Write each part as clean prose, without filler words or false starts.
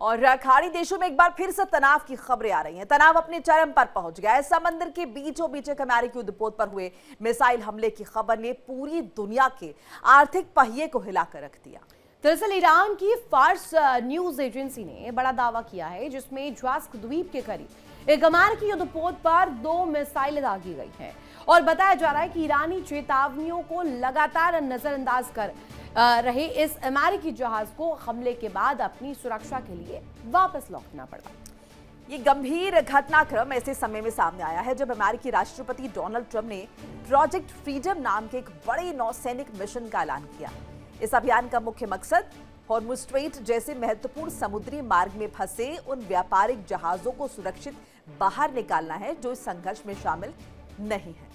और खाड़ी देशों में एक बार फिर से तनाव की खबरें आ रही हैं। तनाव अपने चरम पर पहुंच गया है। समंदर के बीचों बीच एक अमेरिकी युद्धपोत पर हुए मिसाइल हमले की खबर ने पूरी दुनिया के आर्थिक पहिए को हिलाकर रख दिया। दरअसल ईरान की फार्स न्यूज एजेंसी ने बड़ा दावा किया है, जिसमें ज्वास्क द्वीप के करीब एक अमेरिकी युद्धपोत पर 2 मिसाइलें दागी गई हैं और बताया जा रहा है कि ईरानी चेतावनियों को लगातार नजरअंदाज कर रहे इस अमेरिकी जहाज को हमले के बाद अपनी सुरक्षा के लिए वापस लौटना पड़ा। ये गंभीर घटनाक्रम ऐसे समय में सामने आया है जब अमेरिकी राष्ट्रपति डोनाल्ड ट्रंप ने प्रोजेक्ट फ्रीडम नाम के एक बड़े नौसैनिक मिशन का ऐलान किया। इस अभियान का मुख्य मकसद हॉर्मुज़ स्ट्रेट जैसे महत्वपूर्ण समुद्री मार्ग में फंसे उन व्यापारिक जहाजों को सुरक्षित बाहर निकालना है जो इस संघर्ष में शामिल नहीं है।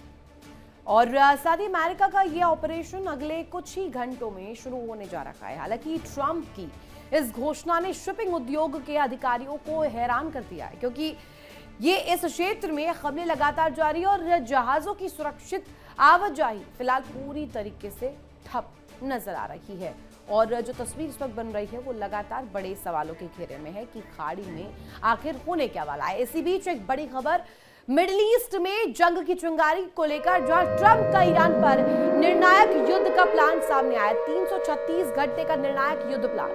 और साथ ही अमेरिका का यह ऑपरेशन अगले कुछ ही घंटों में शुरू होने जा रहा है। हालांकि ट्रंप की इस घोषणा ने शिपिंग उद्योग के अधिकारियों को हैरान कर दिया है, क्योंकि ये इस क्षेत्र में हमले लगातार जारी है और जहाजों की सुरक्षित आवाजाही फिलहाल पूरी तरीके से ठप नजर आ रही है। और जो तस्वीर इस वक्त बन रही है वो लगातार बड़े सवालों के घेरे में है कि खाड़ी में आखिर होने क्या वाला है। इसी बीच एक बड़ी खबर मिडिल ईस्ट में जंग की चिंगारी को लेकर, जहां ट्रंप का ईरान पर निर्णायक युद्ध का प्लान सामने आया। 336 घंटे का निर्णायक युद्ध प्लान।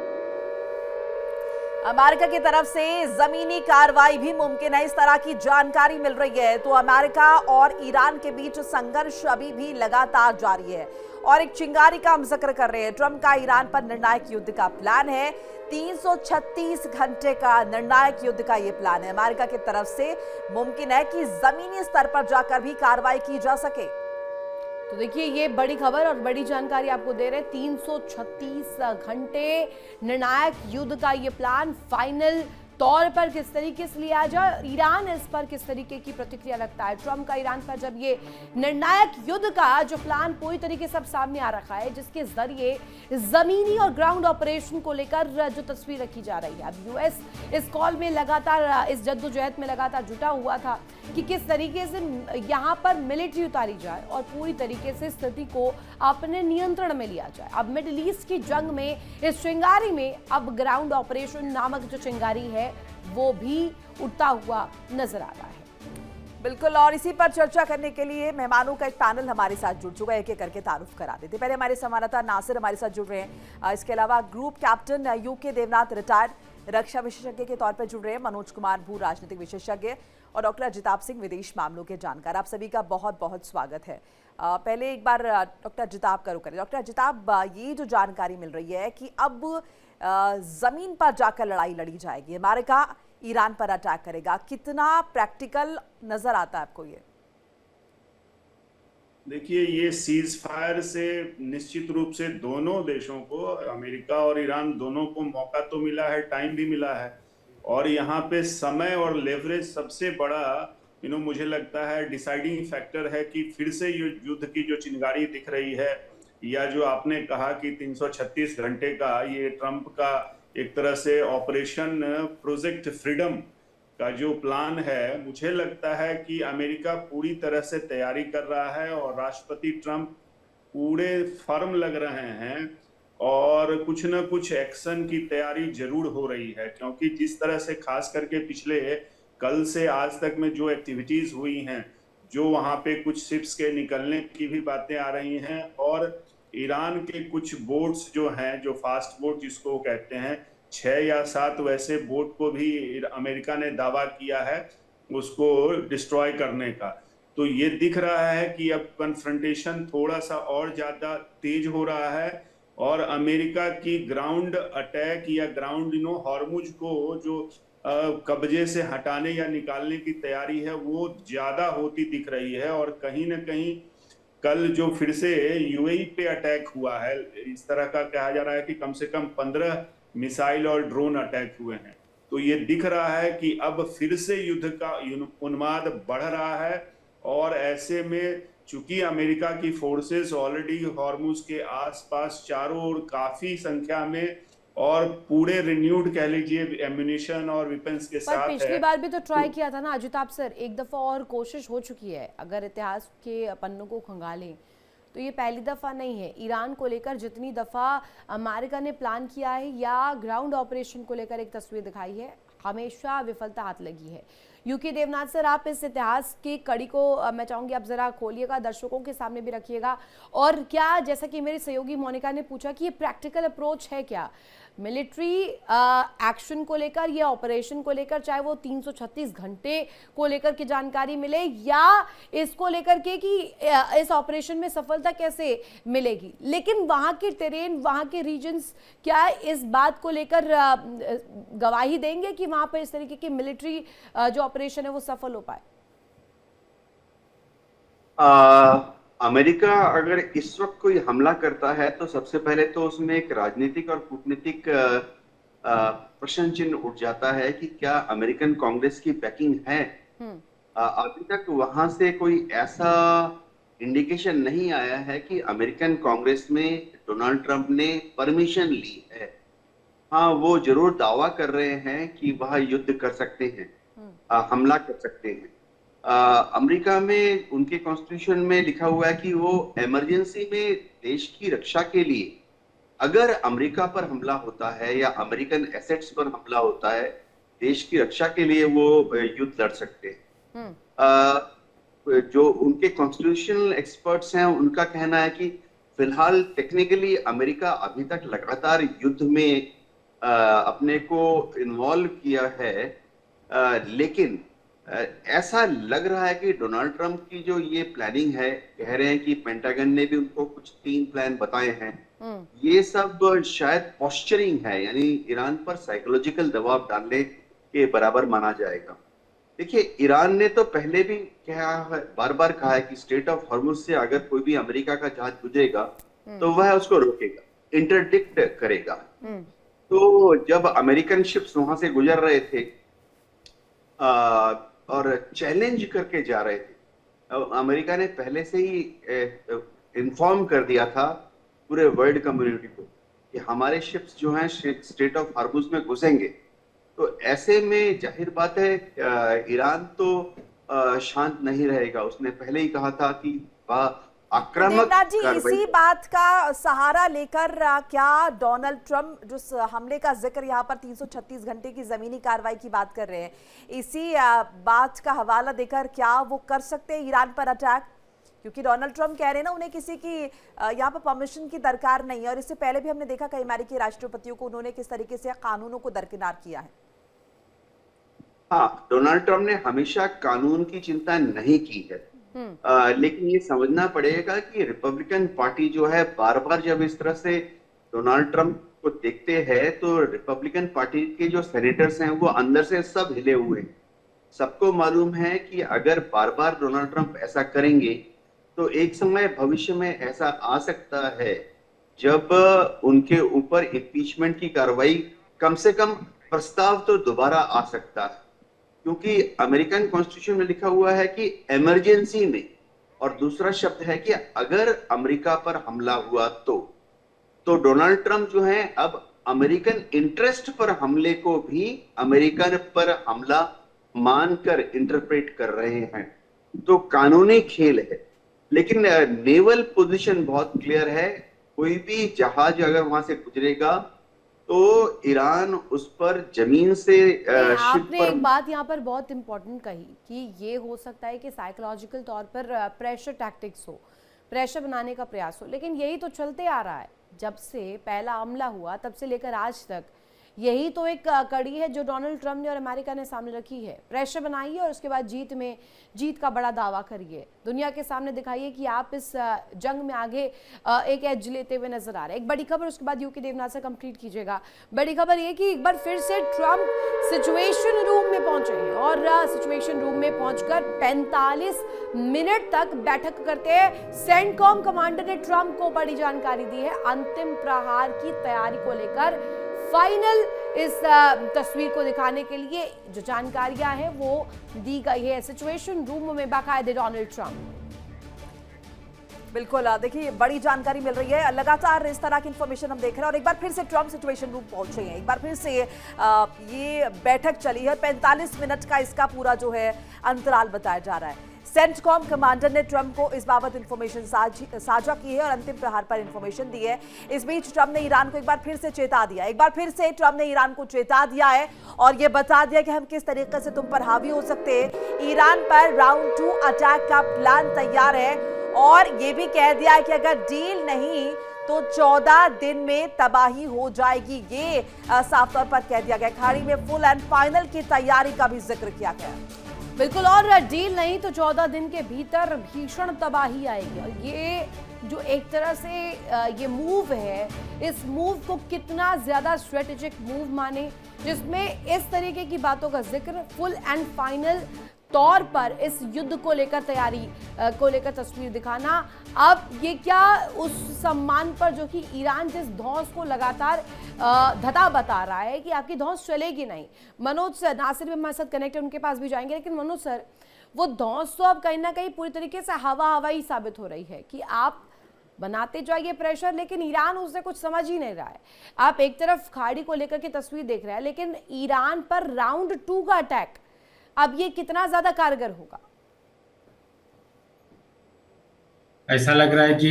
अमेरिका की तरफ से जमीनी कार्रवाई भी मुमकिन है, इस तरह की जानकारी मिल रही है। तो अमेरिका और ईरान के बीच संघर्ष अभी भी लगातार जारी है और एक चिंगारी का हम जिक्र कर रहे हैं। ट्रंप का ईरान पर निर्णायक युद्ध का प्लान है। 336 घंटे का निर्णायक युद्ध का यह प्लान है। अमेरिका की तरफ से मुमकिन है कि जमीनी स्तर पर जाकर भी कार्रवाई की जा सके। तो देखिए, ये बड़ी खबर और बड़ी जानकारी आपको दे रहे हैं। 336 घंटे निर्णायक युद्ध का ये प्लान फाइनल तौर पर किस तरीके से लिया जाए, ईरान इस पर किस तरीके की प्रतिक्रिया रखता है। ट्रंप का ईरान पर जब ये निर्णायक युद्ध का जो प्लान पूरी तरीके से सामने आ रखा है, जिसके जरिए जमीनी और ग्राउंड ऑपरेशन को लेकर जो तस्वीर रखी जा रही है। अब यूएस इस कॉल में लगातार, इस जद्दोजहद में लगातार जुटा हुआ था कि किस तरीके से यहाँ पर मिलिट्री उतारी जाए और पूरी तरीके से स्थिति को अपने नियंत्रण में लिया जाए। अब मिडिल ईस्ट की जंग में, इस चिंगारी में अब ग्राउंड ऑपरेशन नामक जो चिंगारी है वो भी उठता हुआ नजर आ रहा है। बिल्कुल, और इसी पर चर्चा करने के लिए मेहमानों का एक पैनल हमारे साथ जुड़ चुका है। एक एक करके तारुफ करा देते। पहले हमारे संवाददाता नासिर हमारे साथ जुड़ रहे हैं। इसके अलावा group captain UK Devnath retired रक्षा विशेषज्ञ के तौर पर जुड़ रहे हैं मनोज कुमार भू, राजनीतिक विशेषज्ञ, और डॉक्टर अजिताभ सिंह, विदेश मामलों के जानकार। आप सभी का बहुत बहुत स्वागत है। पहले एक बार डॉक्टर अजिताभ का रुख करें। डॉक्टर अजिताभ, ये जो जानकारी मिल रही है कि अब जमीन पर जाकर लड़ाई लड़ी जाएगी, अमेरिका ईरान पर अटैक करेगा, कितना प्रैक्टिकल नजर आता है आपको ये? देखिए, ये सीज फायर से निश्चित रूप से दोनों देशों को, अमेरिका और ईरान दोनों को मौका तो मिला है, टाइम भी मिला है, और यहाँ पे समय और लेवरेज सबसे बड़ा मुझे लगता है डिसाइडिंग फैक्टर है कि फिर से युद्ध की जो चिंगारी दिख रही है, या जो आपने कहा कि 336 घंटे का ये ट्रंप का एक तरह से ऑपरेशन प्रोजेक्ट फ्रीडम का जो प्लान है, मुझे लगता है कि अमेरिका पूरी तरह से तैयारी कर रहा है और राष्ट्रपति ट्रंप पूरे फर्म लग रहे हैं और कुछ न कुछ एक्शन की तैयारी जरूर हो रही है। क्योंकि जिस तरह से खास करके पिछले कल से आज तक में जो एक्टिविटीज हुई हैं, जो वहां पे कुछ शिप्स के निकलने की भी बातें आ रही हैं, और ईरान के कुछ बोट्स जो हैं, जो फास्ट बोट जिसको कहते हैं, 6 या 7 वैसे बोट को भी अमेरिका ने दावा किया है उसको डिस्ट्रॉय करने का। तो ये दिख रहा है कि अब कन्फ्रंटेशन थोड़ा सा और ज्यादा तेज हो रहा है और अमेरिका की ग्राउंड अटैक या ग्राउंड हॉर्मुज को जो कब्जे से हटाने या निकालने की तैयारी है वो ज्यादा होती दिख रही है। और कहीं ना कहीं कल जो फिर से यूएई पे अटैक हुआ है, इस तरह का कहा जा रहा है कि कम से कम 15 मिसाइल और ड्रोन अटैक हुए हैं। तो ये दिख रहा है कि अब फिर से युद्ध का उन्माद बढ़ रहा है, और ऐसे में चूंकि अमेरिका की फोर्सेस ऑलरेडी हॉर्मुज के आसपास चारों ओर काफी संख्या में और पूरे रिन्यूड कह लीजिए एम्युनिशन और वेपन्स के साथ है। पिछली बार भी तो ट्राई किया था ना अजिताभ सर, एक दफा और कोशिश हो चुकी है। अगर इतिहास के पन्नों को खंगालें तो ये पहली दफ़ा नहीं है। ईरान को लेकर जितनी दफ़ा अमेरिका ने प्लान किया है या ग्राउंड ऑपरेशन को लेकर एक तस्वीर दिखाई है, हमेशा विफलता हाथ लगी है। यूके देवनाथ सर, आप इस इतिहास की कड़ी को मैं चाहूँगी आप ज़रा खोलिएगा, दर्शकों के सामने भी रखिएगा। और क्या, जैसा कि मेरी सहयोगी मोनिका ने पूछा कि ये प्रैक्टिकल अप्रोच है क्या मिलिट्री एक्शन को लेकर या ऑपरेशन को लेकर, चाहे वो 336 घंटे को लेकर की जानकारी मिले या इसको लेकर के कि इस ऑपरेशन में सफलता कैसे मिलेगी, लेकिन वहाँ के टेरेन, वहाँ के रीजन्स क्या इस बात को लेकर गवाही देंगे कि वहाँ पर इस तरीके की मिलिट्री जो ऑपरेशन है वो सफल हो पाए? अमेरिका अगर इस वक्त कोई हमला करता है तो सबसे पहले तो उसमें एक राजनीतिक और कूटनीतिक प्रश्न चिन्ह उठ जाता है कि क्या अमेरिकन कांग्रेस की बैकिंग है। अभी तक वहां से कोई ऐसा इंडिकेशन नहीं आया है कि अमेरिकन कांग्रेस में डोनाल्ड ट्रंप ने परमिशन ली है। हाँ, वो जरूर दावा कर रहे हैं कि वह युद्ध कर सकते हैं, हमला कर सकते हैं। अमेरिका में उनके कॉन्स्टिट्यूशन में लिखा हुआ है कि वो इमरजेंसी में देश की रक्षा के लिए अगर अमेरिका पर हमला होता है या अमेरिकन एसेट्स पर हमला होता है, देश की रक्षा के लिए वो युद्ध लड़ सकते हैं। जो उनके कॉन्स्टिट्यूशनल एक्सपर्ट्स हैं उनका कहना है कि फिलहाल टेक्निकली अमेरिका अभी तक लगातार युद्ध में अपने को इन्वॉल्व किया है, लेकिन ऐसा लग रहा है कि डोनाल्ड ट्रंप की जो ये प्लानिंग है, कह रहे हैं कि पेंटागन ने भी उनको कुछ 3 प्लान बताए हैं, ये सब शायद पॉस्चरिंग है, यानी ईरान पर साइकोलॉजिकल दबाव डालने के बराबर माना जाएगा। देखिए, ईरान ने तो पहले भी बार बार कहा है कि स्ट्रेट ऑफ हॉर्मुज से अगर कोई भी अमेरिका का जहाज गुजरेगा तो वह उसको रोकेगा, इंटरडिक्ट करेगा। तो जब अमेरिकन शिप्स वहां से गुजर रहे थे और चैलेंज करके जा रहे थे, अमेरिका ने पहले से ही इन्फॉर्म कर दिया था पूरे वर्ल्ड कम्युनिटी को कि हमारे शिप्स जो हैं स्ट्रेट ऑफ हॉर्मुज में घुसेंगे। तो ऐसे में जाहिर बात है ईरान तो शांत नहीं रहेगा। उसने पहले ही कहा था कि वह आक्रामक देवनाथ जी, इसी बात का सहारा लेकर क्या डोनाल्ड ट्रंप जो हमले का जिक्र यहाँ पर 336 घंटे की जमीनी कार्रवाई की बात कर रहे हैं, इसी बात का हवाला देकर क्या वो कर सकते हैं ईरान पर अटैक? क्योंकि डोनाल्ड ट्रंप कह रहे हैं ना, उन्हें किसी की यहाँ पर परमिशन की दरकार नहीं है, और इससे पहले भी हमने देखा कई अमेरिकी राष्ट्रपतियों को उन्होंने किस तरीके से कानूनों को दरकिनार किया है। हाँ, डोनाल्ड ट्रंप ने हमेशा कानून की चिंता नहीं की है, लेकिन ये समझना पड़ेगा कि रिपब्लिकन पार्टी जो है बार बार जब इस तरह से डोनाल्ड ट्रंप को देखते हैं तो रिपब्लिकन पार्टी के जो सेनेटर्स हैं वो अंदर से सब हिले हुए हैं। सबको मालूम है कि अगर बार बार डोनाल्ड ट्रंप ऐसा करेंगे तो एक समय भविष्य में ऐसा आ सकता है जब उनके ऊपर इम्पीचमेंट की कार्रवाई, कम से कम प्रस्ताव तो दोबारा आ सकता है, क्योंकि अमेरिकन कॉन्स्टिट्यूशन में लिखा हुआ है कि इमरजेंसी में, और दूसरा शब्द है कि अगर अमेरिका पर हमला हुआ तो डोनाल्ड ट्रंप जो है अब अमेरिकन इंटरेस्ट पर हमले को भी अमेरिकन पर हमला मानकर इंटरप्रेट कर रहे हैं। तो कानूनी खेल है, लेकिन नेवल पोजीशन बहुत क्लियर है। कोई भी जहाज अगर वहां से गुजरेगा तो ईरान उस पर जमीन से आपने एक बात यहाँ पर बहुत इंपॉर्टेंट कही कि ये हो सकता है कि साइकोलॉजिकल तौर पर प्रेशर टैक्टिक्स हो, प्रेशर बनाने का प्रयास हो, लेकिन यही तो चलते आ रहा है जब से पहला हमला हुआ तब से लेकर आज तक। यही तो एक कड़ी है जो डोनाल्ड ट्रंप ने और अमेरिका ने सामने रखी है। प्रेशर बनाइए और उसके बाद जीत का बड़ा दावा करिए, दुनिया के सामने दिखाइए कि आप इस जंग में आगे एक एज लेते हुए नजर आ रहे हैं। एक बड़ी खबर, उसके बाद यूके देवनाथ से कंप्लीट कीजिएगा। बड़ी खबर ये कि एक बार फिर से ट्रंप सिचुएशन रूम में पहुंचे हैं और सिचुएशन रूम में पहुंचकर 45 मिनट तक बैठक करते हैं। सेंटकॉम कमांडर ने ट्रंप को बड़ी जानकारी दी है अंतिम प्रहार की तैयारी को लेकर। फाइनल इस तस्वीर को दिखाने के लिए जो जानकारियां हैं वो दी गई है सिचुएशन रूम में बाकायदे डोनाल्ड ट्रंप। बिल्कुल, देखिए बड़ी जानकारी मिल रही है, लगातार इस तरह की इंफॉर्मेशन हम देख रहे हैं। और एक बार फिर से ट्रंप सिचुएशन रूम पहुंचे हैं, एक बार फिर से ये बैठक चली है। 45 मिनट का इसका पूरा जो है अंतराल बताया जा रहा है। सेंटकॉम कमांडर ने ट्रंप को इस बाबत इंफॉर्मेशन साझा की है और अंतिम प्रहार पर इंफॉर्मेशन दी है। इस बीच ट्रंप ने ईरान को एक बार फिर से चेता दिया, एक बार फिर से ट्रंप ने ईरान को चेता दिया है और यह बता दिया कि हम किस तरीके से तुम पर हावी हो सकते हैं। ईरान पर राउंड 2 अटैक का प्लान तैयार है और यह भी कह दिया है कि अगर डील नहीं तो 14 दिन में तबाही हो जाएगी। ये साफ तौर पर कह दिया गया। खाड़ी में फुल एंड फाइनल की तैयारी का भी जिक्र किया गया। बिल्कुल, और डील नहीं तो 14 दिन के भीतर भीषण तबाही आएगी। और ये जो एक तरह से ये मूव है, इस मूव को कितना ज्यादा स्ट्रेटेजिक मूव माने, जिसमें इस तरीके की बातों का जिक्र, फुल एंड फाइनल तौर पर इस युद्ध को लेकर तैयारी को लेकर तस्वीर दिखाना। अब ये क्या उस सम्मान पर जो कि ईरान जिस धौंस को लगातार धता बता रहा है कि आपकी धौंस चलेगी नहीं। मनोज सर, नासिर भी हमारे साथ कनेक्ट है, उनके पास भी जाएंगे, लेकिन मनोज सर, वो धौंस तो अब कहीं ना कहीं पूरी तरीके से हवा ही साबित हो रही है कि आप बनाते जाइए प्रेशर, लेकिन ईरान उससे कुछ समझ ही नहीं रहा है। आप एक तरफ खाड़ी को लेकर के तस्वीर देख रहे हैं, लेकिन ईरान पर राउंड 2 का अटैक अब ये कितना ज्यादा कारगर होगा? ऐसा लग रहा है कि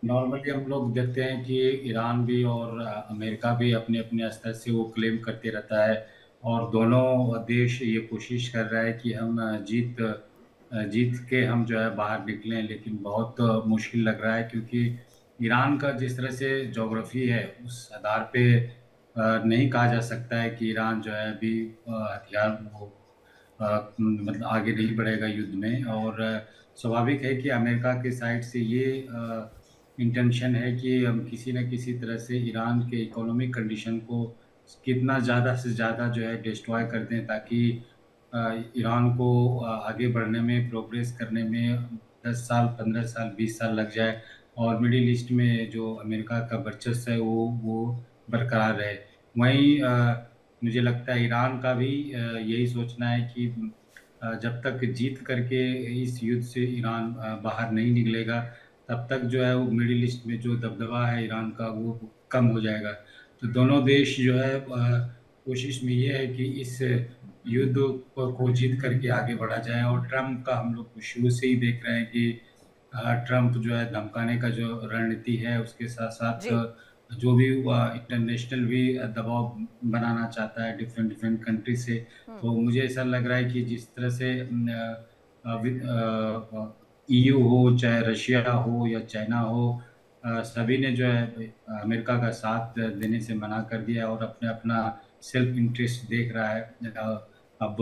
नॉर्मली हम लोग देखते हैं कि ईरान भी और अमेरिका भी अपने अपने स्तर से वो क्लेम करते रहता है और दोनों देश ये कोशिश कर रहा है कि हम जीत के हम जो है बाहर निकलें, लेकिन बहुत मुश्किल लग रहा है क्योंकि ईरान का जिस तरह से ज्योग्राफी है उस आधार पे नहीं कहा जा सकता है कि ईरान जो है अभी हथियार मतलब आगे नहीं बढ़ेगा युद्ध में। और स्वाभाविक है कि अमेरिका के साइड से ये इंटेंशन है कि हम किसी न किसी तरह से ईरान के इकोनॉमिक कंडीशन को कितना ज़्यादा से ज़्यादा जो है डिस्ट्रॉय कर दें, ताकि ईरान को आगे बढ़ने में, प्रोग्रेस करने में 10 साल, 15 साल, 20 साल लग जाए और मिडिल ईस्ट में जो अमेरिका का वर्चस्व है वो बरकरार रहे। वहीं मुझे लगता है ईरान का भी यही सोचना है कि जब तक जीत करके इस युद्ध से ईरान बाहर नहीं निकलेगा, तब तक जो है वो मिडिल ईस्ट में जो दबदबा है ईरान का वो कम हो जाएगा। तो दोनों देश जो है कोशिश में ये है कि इस युद्ध को जीत करके आगे बढ़ा जाए। और ट्रंप का हम लोग शुरू से ही देख रहे हैं कि ट्रंप जो है धमकाने का जो रणनीति है उसके साथ साथ जो भी इंटरनेशनल भी दबाव बनाना चाहता है डिफरेंट कंट्री से। तो मुझे ऐसा लग रहा है कि जिस तरह से EU हो, चाहे रशिया हो या चाइना हो, सभी ने जो है अमेरिका का साथ देने से मना कर दिया और अपना सेल्फ इंटरेस्ट देख रहा है। अब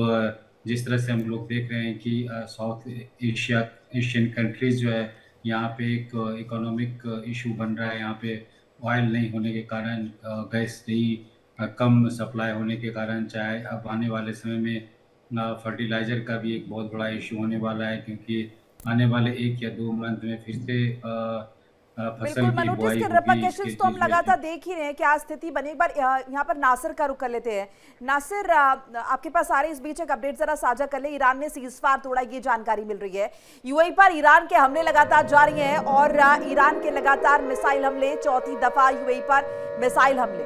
जिस तरह से हम लोग देख रहे हैं कि साउथ एशियन कंट्रीज जो है यहाँ पे एक इकोनॉमिक इशू बन रहा है। यहाँ पे ऑयल नहीं होने के कारण, गैस नहीं कम सप्लाई होने के कारण, चाहे अब आने वाले समय में फर्टिलाइज़र का भी एक बहुत बड़ा इशू होने वाला है, क्योंकि आने वाले 1 या 2 मंथ में फिर से फसल की बुआई होगी। तो हम लगातार देख ही रहे हैं क्या स्थिति बनी। एक बार यहाँ पर नासिर का रुख कर लेते हैं। नासिर, आपके पास आ रहे इस बीच एक अपडेट जरा साझा कर ले। ईरान ने सीजफायर तोड़ा, ये जानकारी मिल रही है। यूएई पर ईरान के हमले लगातार जारी हैं और ईरान के लगातार मिसाइल हमले, चौथी दफा यूएई पर मिसाइल हमले।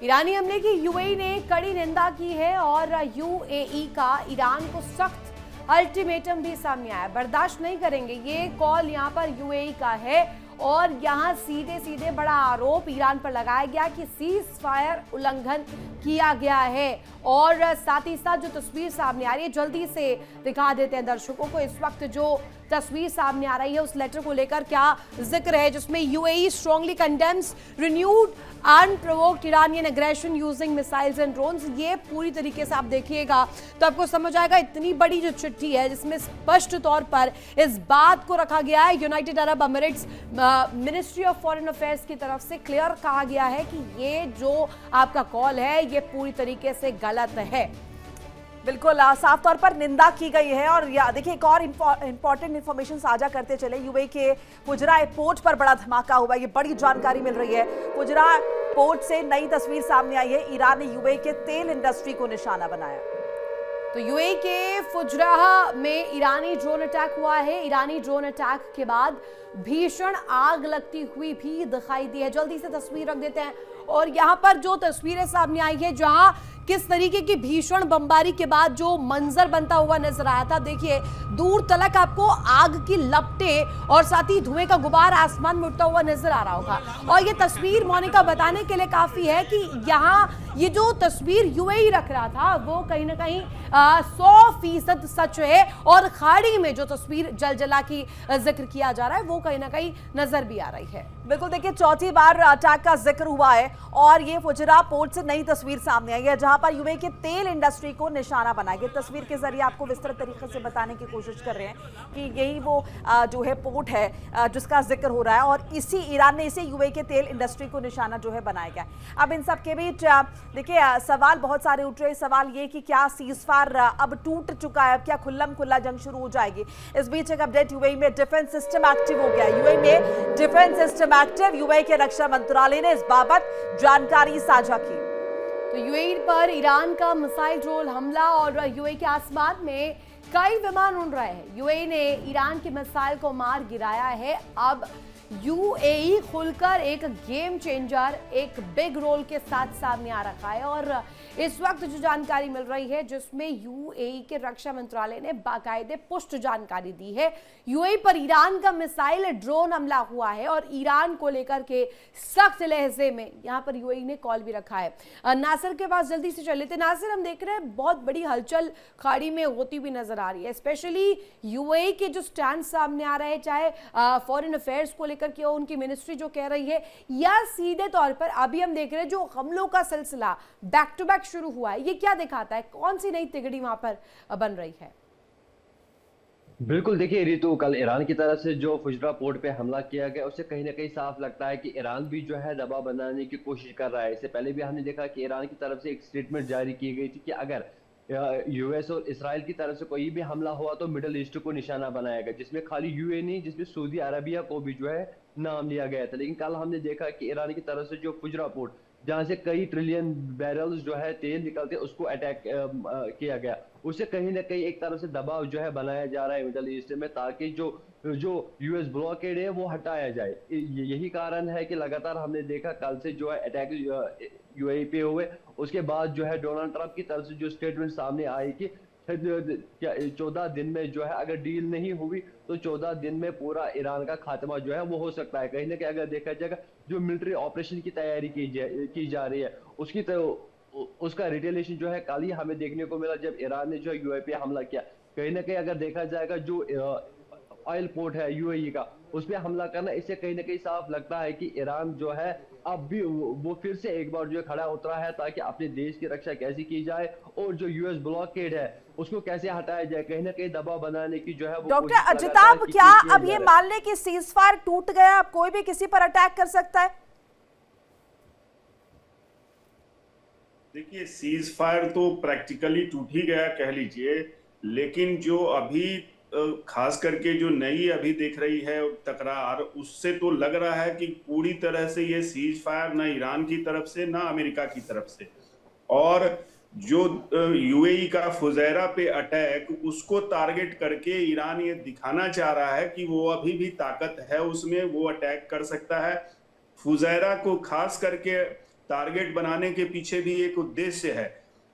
ईरानी हमले की यूएई ने कड़ी निंदा की है और यूएई का ईरान को सख्त अल्टीमेटम भी सामने आया। बर्दाश्त नहीं करेंगे, ये कॉल यहाँ पर यूएई का है और यहाँ सीधे बड़ा आरोप ईरान पर लगाया गया कि सीज फायर उल्लंघन किया गया है। और साथ ही साथ जो तस्वीर सामने आ रही है, जल्दी से दिखा देते हैं दर्शकों को। इस वक्त जो तस्वीर सामने आ रही है उस लेटर को लेकर क्या जिक्र है, जिसमें UAE strongly condemns renewed unprovoked Iranian aggression using missiles and drones. ये पूरी तरीके से आप देखिएगा तो आपको समझ आएगा। इतनी बड़ी जो चिट्ठी है जिसमें स्पष्ट तौर पर इस बात को रखा गया है, United Arab Emirates ministry of foreign affairs की तरफ से क्लियर कहा गया है कि ये जो आपका कॉल है ये पूरी तरीके से गलत है। बिल्कुल साफ तौर पर निंदा की गई है। और देखिए एक और इंपॉर्टेंट इंफॉर्मेशन साझा करते चले। यूएई के फुजरा पोर्ट पर बड़ा धमाका हुआ, ये बड़ी जानकारी मिल रही है। फुजरा पोर्ट से नई तस्वीर सामने आई है। ईरान ने यूएई के तेल इंडस्ट्री को निशाना बनाया। तो यूएई के फुजराह में ईरानी ड्रोन अटैक हुआ है। ईरानी ड्रोन अटैक के बाद भीषण आग लगती हुई भी दिखाई दी है। जल्दी से तस्वीर रख देते हैं और यहाँ पर जो तस्वीरें सामने आई है, जहां किस तरीके की भीषण बमबारी के बाद जो मंजर बनता हुआ नजर आया था। देखिए दूर तलक आपको आग की लपटें और साथ ही धुएं का गुबार आसमान में उठता हुआ नजर आ रहा होगा। और ये तस्वीर मोनिका बताने के लिए काफी है कि यहाँ ये जो तस्वीर यूएई रख रहा था वो कहीं ना कहीं 100% सच है, और खाड़ी में जो तस्वीर जलजला की जिक्र किया जा रहा है वो कहीं ना कहीं नजर भी आ रही है। बिल्कुल, देखिए चौथी बार अटैक का जिक्र हुआ है और ये फुजरा पोर्ट से नई तस्वीर सामने आई है जहां पर यूएई के तेल इंडस्ट्री को निशाना बनाया गया। तस्वीर के जरिए आपको विस्तृत तरीके से बताने की कोशिश कर रहे हैं कि यही वो जो है पोर्ट है जिसका जिक्र हो रहा है, और इसी ईरान ने इसे यूएई के तेल इंडस्ट्री को निशाना जो है बनाया गया। अब इन सब के बीच देखिए सवाल बहुत सारे उठ रहे। सवाल ये कि क्या सीजफायर अब टूट चुका है, अब क्या खुल्लम खुल्ला जंग शुरू हो जाएगी। इस बीच एक अपडेट, यूएई में डिफेंस सिस्टम एक्टिव हो गया। यूएई में डिफेंस सिस्टम एक्टिव, यूएई के रक्षा मंत्रालय ने इस बाबत जानकारी साझा की। तो यूएई पर ईरान का मिसाइल ड्रोन हमला और यूएई के आसमान में कई विमान उड़ रहे हैं। यूएई ने ईरान के मिसाइल को मार गिराया है। अब यूएई खुलकर एक गेम चेंजर, एक बिग रोल के साथ सामने आ रखा है। और इस वक्त जो जानकारी मिल रही है जिसमें यूएई के रक्षा मंत्रालय ने बाकायदे पुष्ट जानकारी दी है, यूएई पर ईरान का मिसाइल ड्रोन हमला हुआ है और ईरान को लेकर के सख्त लहजे में यहाँ पर यूएई ने कॉल भी रखा है। नासिर के पास जल्दी से चले थे। नासिर, हम देख रहे हैं बहुत बड़ी हलचल खाड़ी में होती हुई नजर आ रही है, स्पेशली यूएई के जो स्टैंड सामने आ रहे हैं, चाहे फॉरेन अफेयर्स को लेकर के उनकी मिनिस्ट्री जो कह रही है, या सीधे तौर पर अभी हम देख रहे हैं जो हमलों का सिलसिला बैक टू बैक शुरू हुआ है। ये क्या दिखाता है, कौन सी नई तिगड़ी वहां पर बन रही है? बिल्कुल, देखिए रितु, कल ईरान की तरफ से जो फुजरा पोर्ट पे हमला किया गया उससे कहीं ना कहीं साफ लगता है कि ईरान भी जो है दबाव बनाने की कोशिश कर रहा है। इससे पहले भी हमने देखा कि ईरान की तरफ से एक स्टेटमेंट जारी की गई थी कि अगर यूएस और इसराइल की तरफ से कोई भी हमला हुआ तो मिडिल ईस्ट को निशाना बनाएगा, जिसमें खाली यूएई नहीं, जिसमें सऊदी अरबिया को भी जो है नाम लिया गया था। लेकिन कल हमने देखा कि ईरान की तरफ से जो फुजरा पोर्ट, जहां से कई ट्रिलियन बैरल्स जो है तेल निकलते, उसको अटैक किया गया। उससे कहीं ना कहीं एक तरफ से दबाव जो है बनाया जा रहा है मिडल ईस्ट में, ताकि जो यूएस ब्लॉकेड है वो हटाया जाए। यही कारण है कि लगातार हमने देखा कल से जो है अटैक यूएई पे हुए। उसके बाद जो है डोनाल्ड ट्रंप की तरफ से जो स्टेटमेंट सामने आई कि 14 दिन में जो है अगर डील नहीं हुई तो 14 दिन में पूरा ईरान का खात्मा जो है वो हो सकता है। कहीं ना कहीं अगर देखा जाएगा जो मिलिट्री ऑपरेशन की तैयारी की जा रही है उसकी तो उसका रिटेलिएशन जो है कल ही हमें देखने को मिला जब ईरान ने जो यूएई पे हमला किया। कहीं ना कहीं अगर देखा जाएगा जो ऑयल पोर्ट है यूएई का, उस पर हमला करना, इससे कहीं ना कहीं साफ लगता है कि ईरान जो है अब भी वो फिर से एक बार जो है खड़ा उतरा है ताकि अपने देश की रक्षा कैसी की जाए और जो यूएस ब्लॉकेड है उसको कैसे हटाया जाए। कहीं ना कहीं दबाव बनाने की जो है वो डॉक्टर अजिताभ, क्या अब ये मान ले कि सीजफायर टूट गया, अब कोई भी किसी पर अटैक कर सकता है? देखिए, सीज फायर तो प्रैक्टिकली टूट ही गया कह लीजिए, लेकिन जो अभी खास करके जो नई अभी देख रही है तकरार, उससे तो लग रहा है कि पूरी तरह से ये सीज फायर ना ईरान की तरफ से ना अमेरिका की तरफ से, और जो यूएई का फुजैरा पे अटैक, उसको टारगेट करके ईरान ये दिखाना चाह रहा है कि वो अभी भी ताकत है उसमें, वो अटैक कर सकता है। फुजैरा को खास करके टारगेट बनाने के पीछे भी एक उद्देश्य है।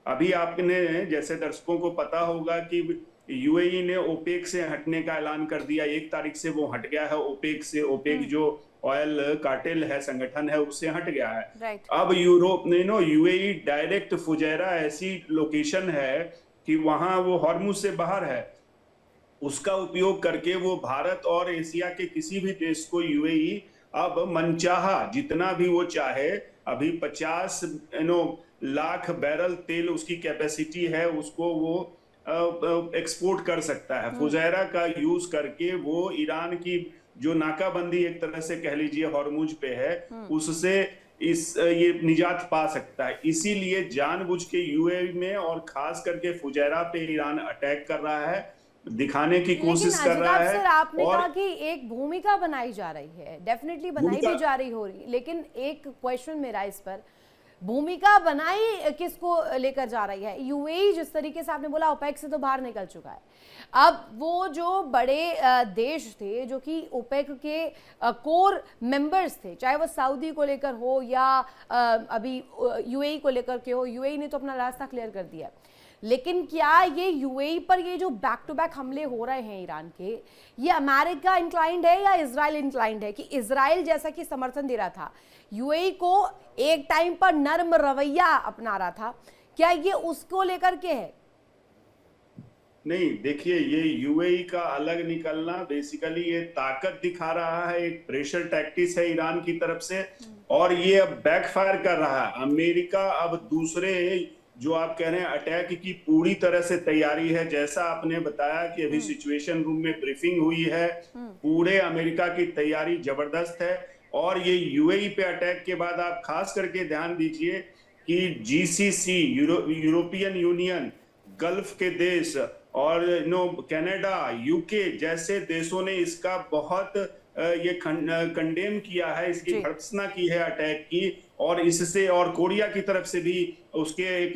अभी आपने, जैसे दर्शकों को पता होगा कि यूएई ने ओपेक से हटने का ऐलान कर दिया, 1 तारीख से वो हट गया है ओपेक से। ओपेक जो ऑयल कार्टेल है, संगठन है, उससे हट गया है। अब यूरोप ने यूएई डायरेक्ट फुजैरा ऐसी लोकेशन है कि वहां वो हॉर्मुज से बाहर है, उसका उपयोग करके वो भारत और एशिया के किसी भी देश को यूएई अब मनचाहा जितना भी वो चाहे, अभी 50 लाख बैरल तेल उसकी कैपेसिटी है, उसको वो एक्सपोर्ट कर सकता है। फुजैरा का यूज करके वो ईरान की जो नाकाबंदी एक तरह से कह लीजिए हॉर्मुज पे है, उससे ये निजात पा सकता है। इसीलिए जानबूझ के यूएई में और खास करके फुजैरा पे ईरान अटैक कर रहा है, दिखाने की कोशिश कर रहा है। आपने कहा कि एक भूमिका बनाई जा रही है, डेफिनेटली बनाई भी जा रही हो रही, लेकिन एक क्वेश्चन मेरा इस पर, भूमिका बनाई किसको लेकर जा रही है? यूएई जिस तरीके से आपने बोला ओपेक से तो बाहर निकल चुका है, अब वो जो बड़े देश थे जो कि ओपेक के कोर मेंबर्स थे, चाहे वो सऊदी को लेकर हो या अभी यूएई को लेकर के हो, यूएई ने तो अपना रास्ता क्लियर कर दिया, लेकिन क्या ये यूएई पर ये जो बैक टू बैक हमले हो रहे हैं ईरान के, ये अमेरिका इंक्लाइंड है या इजराइल इंक्लाइंड है? कि इजराइल जैसा कि समर्थन दे रहा था, यूएई को एक टाइम पर नर्म रवैया अपना रहा था, क्या ये उसको लेकर के है? नहीं, देखिए, ये यूएई का अलग निकलना बेसिकली ये ताकत दिखा रहा है, एक प्रेशर टैक्टिक्स है ईरान की तरफ से, और ये अब बैकफायर कर रहा है। अमेरिका अब दूसरे जो आप कह रहे हैं अटैक की पूरी तरह से तैयारी है। जैसा आपने बताया कि अभी सिचुएशन रूम में ब्रीफिंग हुई है, पूरे अमेरिका की तैयारी जबरदस्त है। और ये यूएई पे अटैक के बाद आप खास करके ध्यान दीजिए कि जीसीसी, यूरोपियन यूनियन, गल्फ के देश और कनाडा, यूके जैसे देशों ने इसका बहुत ये कंडेम किया है, इसकी भर्त्सना की है अटैक की, और इससे और कोरिया की तरफ से भी उसके एक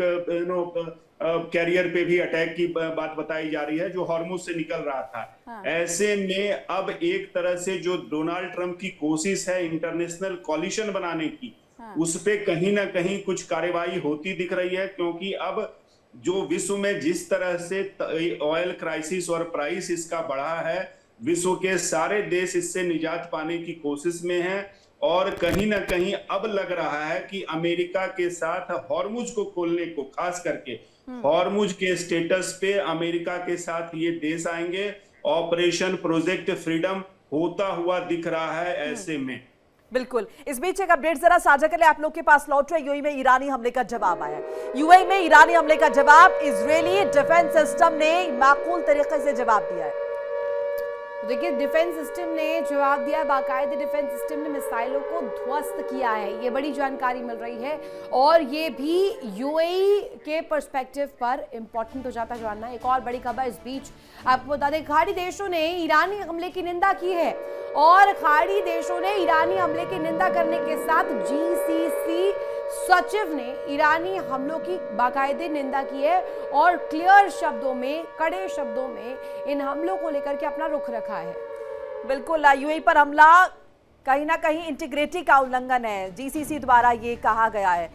कैरियर पे भी अटैक की बात बताई जा रही है जो हॉर्मुज से निकल रहा था। हाँ। ऐसे में अब एक तरह से जो डोनाल्ड ट्रंप की कोशिश है इंटरनेशनल कॉलिशन बनाने की, हाँ, उस पे कहीं ना कहीं कुछ कार्रवाई होती दिख रही है, क्योंकि अब जो विश्व में जिस तरह से ऑयल क्राइसिस और प्राइस इसका बढ़ा है, विश्व के सारे देश इससे निजात पाने की कोशिश में हैं, और कहीं ना कहीं अब लग रहा है कि अमेरिका के साथ हॉर्मुज को खोलने को, खास करके हॉर्मुज के स्टेटस पे अमेरिका के साथ ये देश आएंगे। ऑपरेशन प्रोजेक्ट फ्रीडम होता हुआ दिख रहा है ऐसे में। बिल्कुल। इस बीच एक अपडेट जरा साझा कर ले, आप लोग के पास लौट रहे, यूएई में ईरानी हमले का जवाब आया। यूएई में ईरानी हमले का जवाब, इजरायली डिफेंस सिस्टम ने माकूल तरीके से जवाब दिया है। तो देखिए, डिफेंस सिस्टम ने जवाब दिया, बाकायदे डिफेंस सिस्टम ने मिसाइलों को ध्वस्त किया है, ये बड़ी जानकारी मिल रही है, और ये भी यूएई के पर्सपेक्टिव पर इंपॉर्टेंट हो जाता है जानना। एक और बड़ी खबर इस बीच आपको बता दें, खाड़ी देशों ने ईरानी हमले की निंदा की है, और खाड़ी देशों ने ईरानी हमले की निंदा करने के साथ जीसीसी सचिव ने ईरानी हमलों की बाकायदे निंदा की है, और क्लियर शब्दों में, कड़े शब्दों में इन हमलों को लेकर के अपना रुख रखा है। बिल्कुल, यूएई पर हमला कहीं ना कहीं इंटीग्रिटी का उल्लंघन है, जीसीसी द्वारा ये कहा गया है।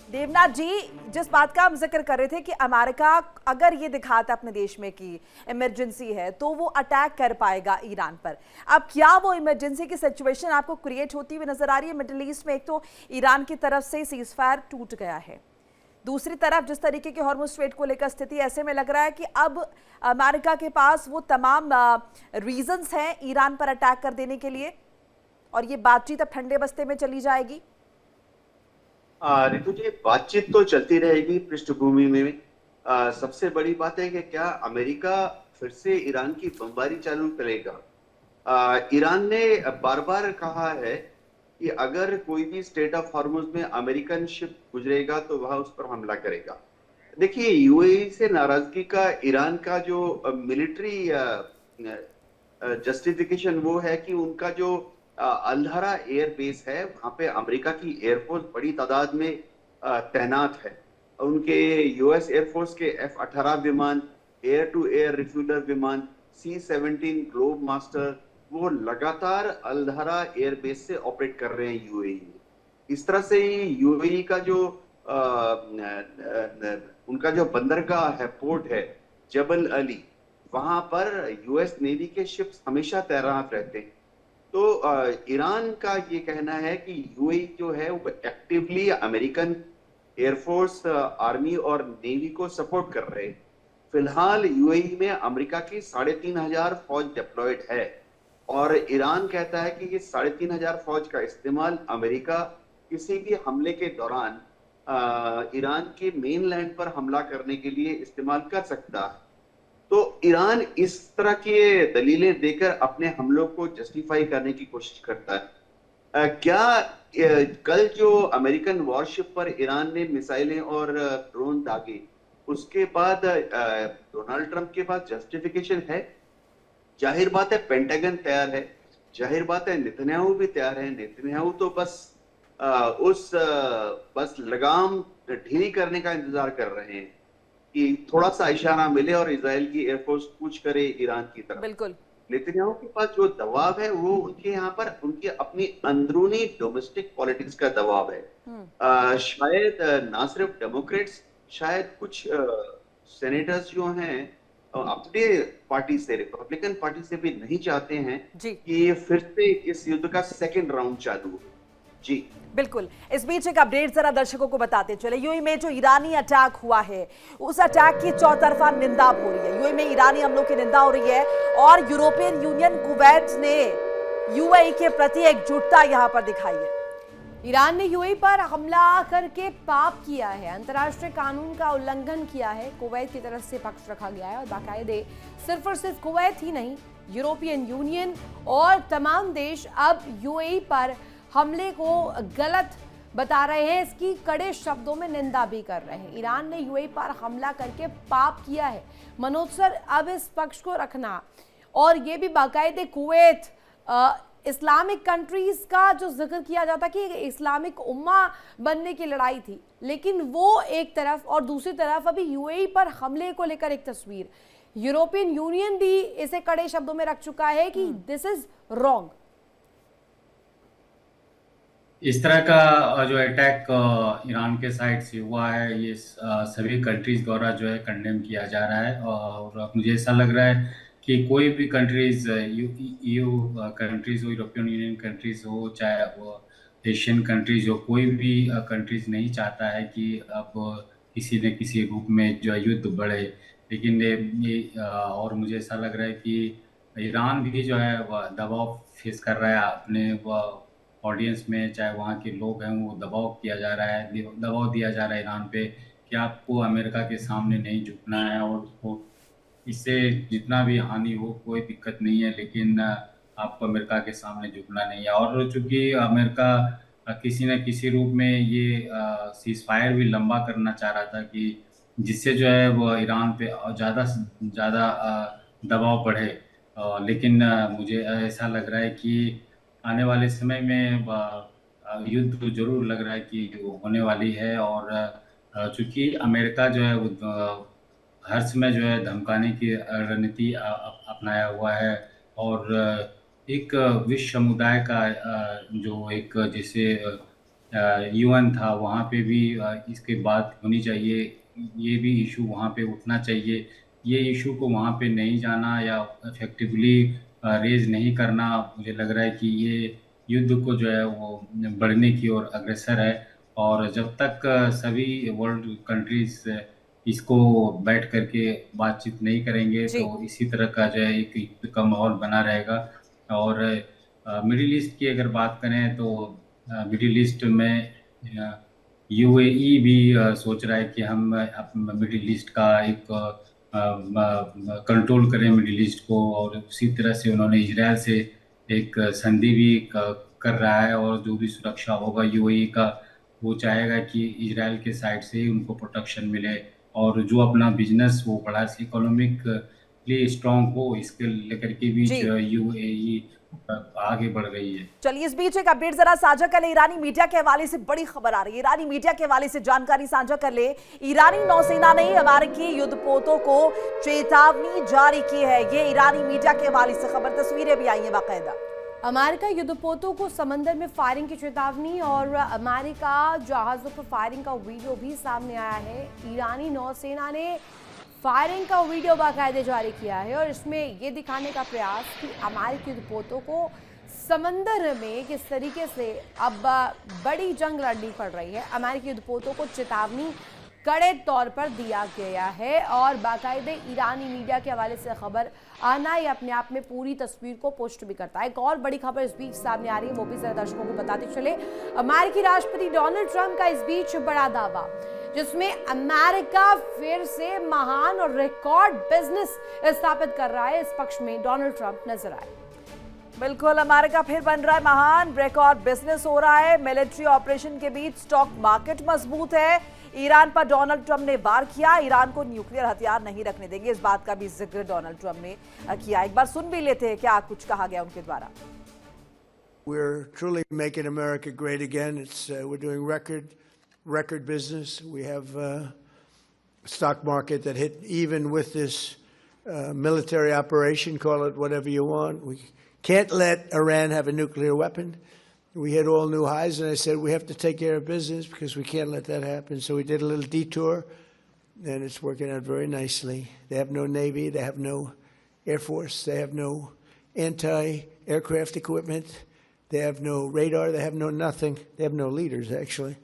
देवनाथ जी, जिस बात का हम जिक्र कर रहे थे कि अमेरिका अगर ये दिखाता अपने देश में कि इमरजेंसी है तो वो अटैक कर पाएगा ईरान पर, अब क्या वो इमरजेंसी की सिचुएशन आपको क्रिएट होती हुई नजर आ रही है मिडिल ईस्ट में? एक तो ईरान की तरफ से सीज फायर टूट गया है, दूसरी तरफ जिस तरीके के हॉर्मुज स्ट्रेट को लेकर स्थिति, ऐसे में लग रहा है कि अब अमेरिका के पास वो तमाम रीजंस हैं ईरान पर अटैक कर देने के लिए, और ये बातचीत अब ठंडे बस्ते में चली जाएगी। रितु जी, बातचीत तो चलती रहेगी पृष्ठभूमि में। सबसे बड़ी बात है कि क्या अमेरिका फिर से ईरान की बमबारी चालू करेगा? ईरान ने बार बार कहा है कि अगर कोई भी स्टेट ऑफ हॉर्मुज में अमेरिकन शिप गुजरेगा तो वह उस पर हमला करेगा। देखिए, यूएई से नाराजगी का ईरान का जो मिलिट्री जस्टिफिकेशन वो है कि उनका जो अल्दहरा एयर बेस है, वहां पे अमेरिका की एयरफोर्स बड़ी तादाद में तैनात है। उनके यूएस एयरफोर्स के F-18 विमान, एयर टू एयर रिफ्यूलर विमान, C-17 ग्लोब मास्टर, वो लगातार अल्दहरा एयर बेस से ऑपरेट कर रहे हैं यूएई में। इस तरह से यूएई का जो उनका जो बंदरगाह है, पोर्ट है जबल अली, वहां पर यूएस नेवी के शिप्स हमेशा तैनात रहते हैं। तो ईरान का ये कहना है कि यूएई जो है वो एक्टिवली अमेरिकन एयरफोर्स, आर्मी और नेवी को सपोर्ट कर रहे हैं। फिलहाल यूएई में अमेरिका की 3500 फौज डिप्लॉयड है, और ईरान कहता है कि ये 3500 फौज का इस्तेमाल अमेरिका किसी भी हमले के दौरान ईरान के मेनलैंड पर हमला करने के लिए इस्तेमाल कर सकता है। तो ईरान इस तरह के दलीलें देकर अपने हमलों को जस्टिफाई करने की कोशिश करता है। क्या कल जो अमेरिकन वॉरशिप पर ईरान ने मिसाइलें और ड्रोन दागे, उसके बाद डोनाल्ड ट्रंप के पास जस्टिफिकेशन है? जाहिर बात है पेंटागन तैयार है, जाहिर बात है नेतन्याहू भी तैयार है। नेतन्याहू तो बस बस लगाम ढीली करने का इंतजार कर रहे हैं कि थोड़ा सा इशारा मिले और इजराइल की एयरफोर्स कूच करे ईरान की तरफ। बिल्कुल। नेतन्याहू के पास जो दबाव है वो उनके यहाँ पर उनकी अपनी अंदरूनी डोमेस्टिक पॉलिटिक्स का दबाव है। शायद ना सिर्फ डेमोक्रेट्स, शायद कुछ सेनेटर्स जो हैं अपने पार्टी से, रिपब्लिकन पार्टी से भी नहीं चाहते हैं कि फिर से इस युद्ध का सेकेंड राउंड चालू हो। जी बिल्कुल। इस बीच एक अपडेट जरा दर्शकों को बताते चले। यूएई में जो ईरानी अटैक हुआ है, उस अटैक की चौतरफा निंदा हो रही है। यूएई में ईरानी हमलों की निंदा हो रही है और यूरोपियन यूनियन, कुवैत ने यूएई के प्रति एकजुटता यहां पर दिखाई है। ईरान ने यूएई पर हमला करके पाप किया है, अंतर्राष्ट्रीय कानून का उल्लंघन किया है। कुवैत की तरफ से पक्ष रखा गया है और बाकायदे सिर्फ और सिर्फ कुवैत ही नहीं, यूरोपियन यूनियन और तमाम देश अब यूएई पर हमले को गलत बता रहे हैं, इसकी कड़े शब्दों में निंदा भी कर रहे हैं। ईरान ने यूएई पर हमला करके पाप किया है। मनोज सर, अब इस पक्ष को रखना और ये भी बाकायदे कुवैत, इस्लामिक कंट्रीज का जो जिक्र किया जाता कि इस्लामिक उम्मा बनने की लड़ाई थी, लेकिन वो एक तरफ और दूसरी तरफ अभी यूएई पर हमले को लेकर एक तस्वीर। यूरोपियन यूनियन भी इसे कड़े शब्दों में रख चुका है कि दिस इज रॉन्ग। इस तरह का जो अटैक ईरान के साइड से हुआ है, ये सभी कंट्रीज द्वारा जो है कंडेम किया जा रहा है। और मुझे ऐसा लग रहा है कि कोई भी कंट्रीज, ईयू कंट्रीज हो, यूरोपियन यूनियन कंट्रीज हो, चाहे वो एशियन कंट्रीज हो, कोई भी कंट्रीज नहीं चाहता है कि अब किसी न किसी रूप में जो युद्ध बढ़े। लेकिन ये और मुझे ऐसा लग रहा है कि ईरान भी जो है दबाव फेस कर रहा है अपने ऑडियंस में, चाहे वहाँ के लोग हैं, वो दबाव दिया जा रहा है ईरान पे कि आपको अमेरिका के सामने नहीं झुकना है और उसको इससे जितना भी हानि हो कोई दिक्कत नहीं है, लेकिन आपको अमेरिका के सामने झुकना नहीं है। और चूंकि अमेरिका किसी न किसी रूप में ये सीज फायर भी लंबा करना चाह रहा था कि जिससे जो है वो ईरान पे ज़्यादा से ज़्यादा दबाव बढ़े, लेकिन मुझे ऐसा लग रहा है कि आने वाले समय में युद्ध तो जरूर लग रहा है कि होने वाली है। और चूंकि अमेरिका जो है वो हर समय जो है धमकाने की रणनीति अपनाया हुआ है और एक विश्व समुदाय का जो एक जैसे यूएन था, वहाँ पे भी इसके बात होनी चाहिए, ये भी इशू वहाँ पे उठना चाहिए। ये इशू को वहाँ पे नहीं जाना या इफेक्टिवली रेज नहीं करना, मुझे लग रहा है कि ये युद्ध को जो है वो बढ़ने की ओर अग्रसर है। और जब तक सभी वर्ल्ड कंट्रीज इसको बैठ करके बातचीत नहीं करेंगे तो इसी तरह का जो है एक युद्ध का माहौल बना रहेगा। और मिडिल ईस्ट की अगर बात करें तो मिडिल ईस्ट में यूएई भी सोच रहा है कि हम मिडिल ईस्ट का एक कंट्रोल करें मिडिल ईस्ट को, और उसी तरह से उन्होंने इजराइल से एक संधि भी कर रहा है। और जो भी सुरक्षा होगा यूएई का, वो चाहेगा कि इजराइल के साइड से ही उनको प्रोटेक्शन मिले और जो अपना बिजनेस वो बड़ा इकोनॉमिकली स्ट्रांग हो, इसके लेकर के भी यूएई आगे बढ़ रही है। चलिए इस बीच एक अपडेट जरा साझा कर ले। ईरानी मीडिया के हवाले से बड़ी खबर आ रही है, ईरानी मीडिया के हवाले से जानकारी साझा कर ले। ईरानी नौसेना ने अमेरिकी युद्धपोतों को चेतावनी जारी की है, ये ईरानी मीडिया के हवाले से खबर, तस्वीरें भी आई है बाकायदा। अमेरिका युद्धपोतों को समंदर में फायरिंग की चेतावनी और अमेरिका जहाजों पर फायरिंग का वीडियो भी सामने आया है। ईरानी नौसेना ने फायरिंग का वीडियो बाकायदे जारी किया है और इसमें ये दिखाने का प्रयास कि अमेरिकी युद्धपोतों को समंदर में किस तरीके से अब बड़ी जंग लड़नी पड़ रही है। अमेरिकी युद्धपोतों को चेतावनी कड़े तौर पर दिया गया है और बाकायदे ईरानी मीडिया के हवाले से खबर आना ही अपने आप में पूरी तस्वीर को पोस्ट भी करता है। एक और बड़ी खबर इस बीच सामने आ रही है, वो भी जरा दर्शकों को बताते चले। अमेरिकी राष्ट्रपति डोनाल्ड ट्रंप का इस बीच बड़ा दावा, जिसमें अमेरिका फिर से महान और रिकॉर्ड बिजनेस स्थापित कर रहा है। इस पक्ष में डोनाल्ड ट्रंप नजर आए। बिल्कुल, अमेरिका फिर बन रहा है महान, रिकॉर्ड बिजनेस हो रहा है। मिलिट्री ऑपरेशन के बीच स्टॉक मार्केट मजबूत है। ईरान पर डोनाल्ड ट्रंप ने वार किया, ईरान को न्यूक्लियर हथियार नहीं रखने देंगे, इस बात का भी जिक्र डोनाल्ड ट्रंप ने किया। एक बार सुन भी लेते हैं क्या कुछ कहा गया उनके द्वारा। We're truly making America great again. We're doing record business. We have a stock market that hit even with this military operation. Call it whatever you want. We can't let Iran have a nuclear weapon. We hit all new highs, and I said we have to take care of business because we can't let that happen. So we did a little detour, and it's working out very nicely. They have no Navy. They have no Air Force. They have no anti-aircraft equipment. They have no radar. They have no nothing. They have no leaders, actually.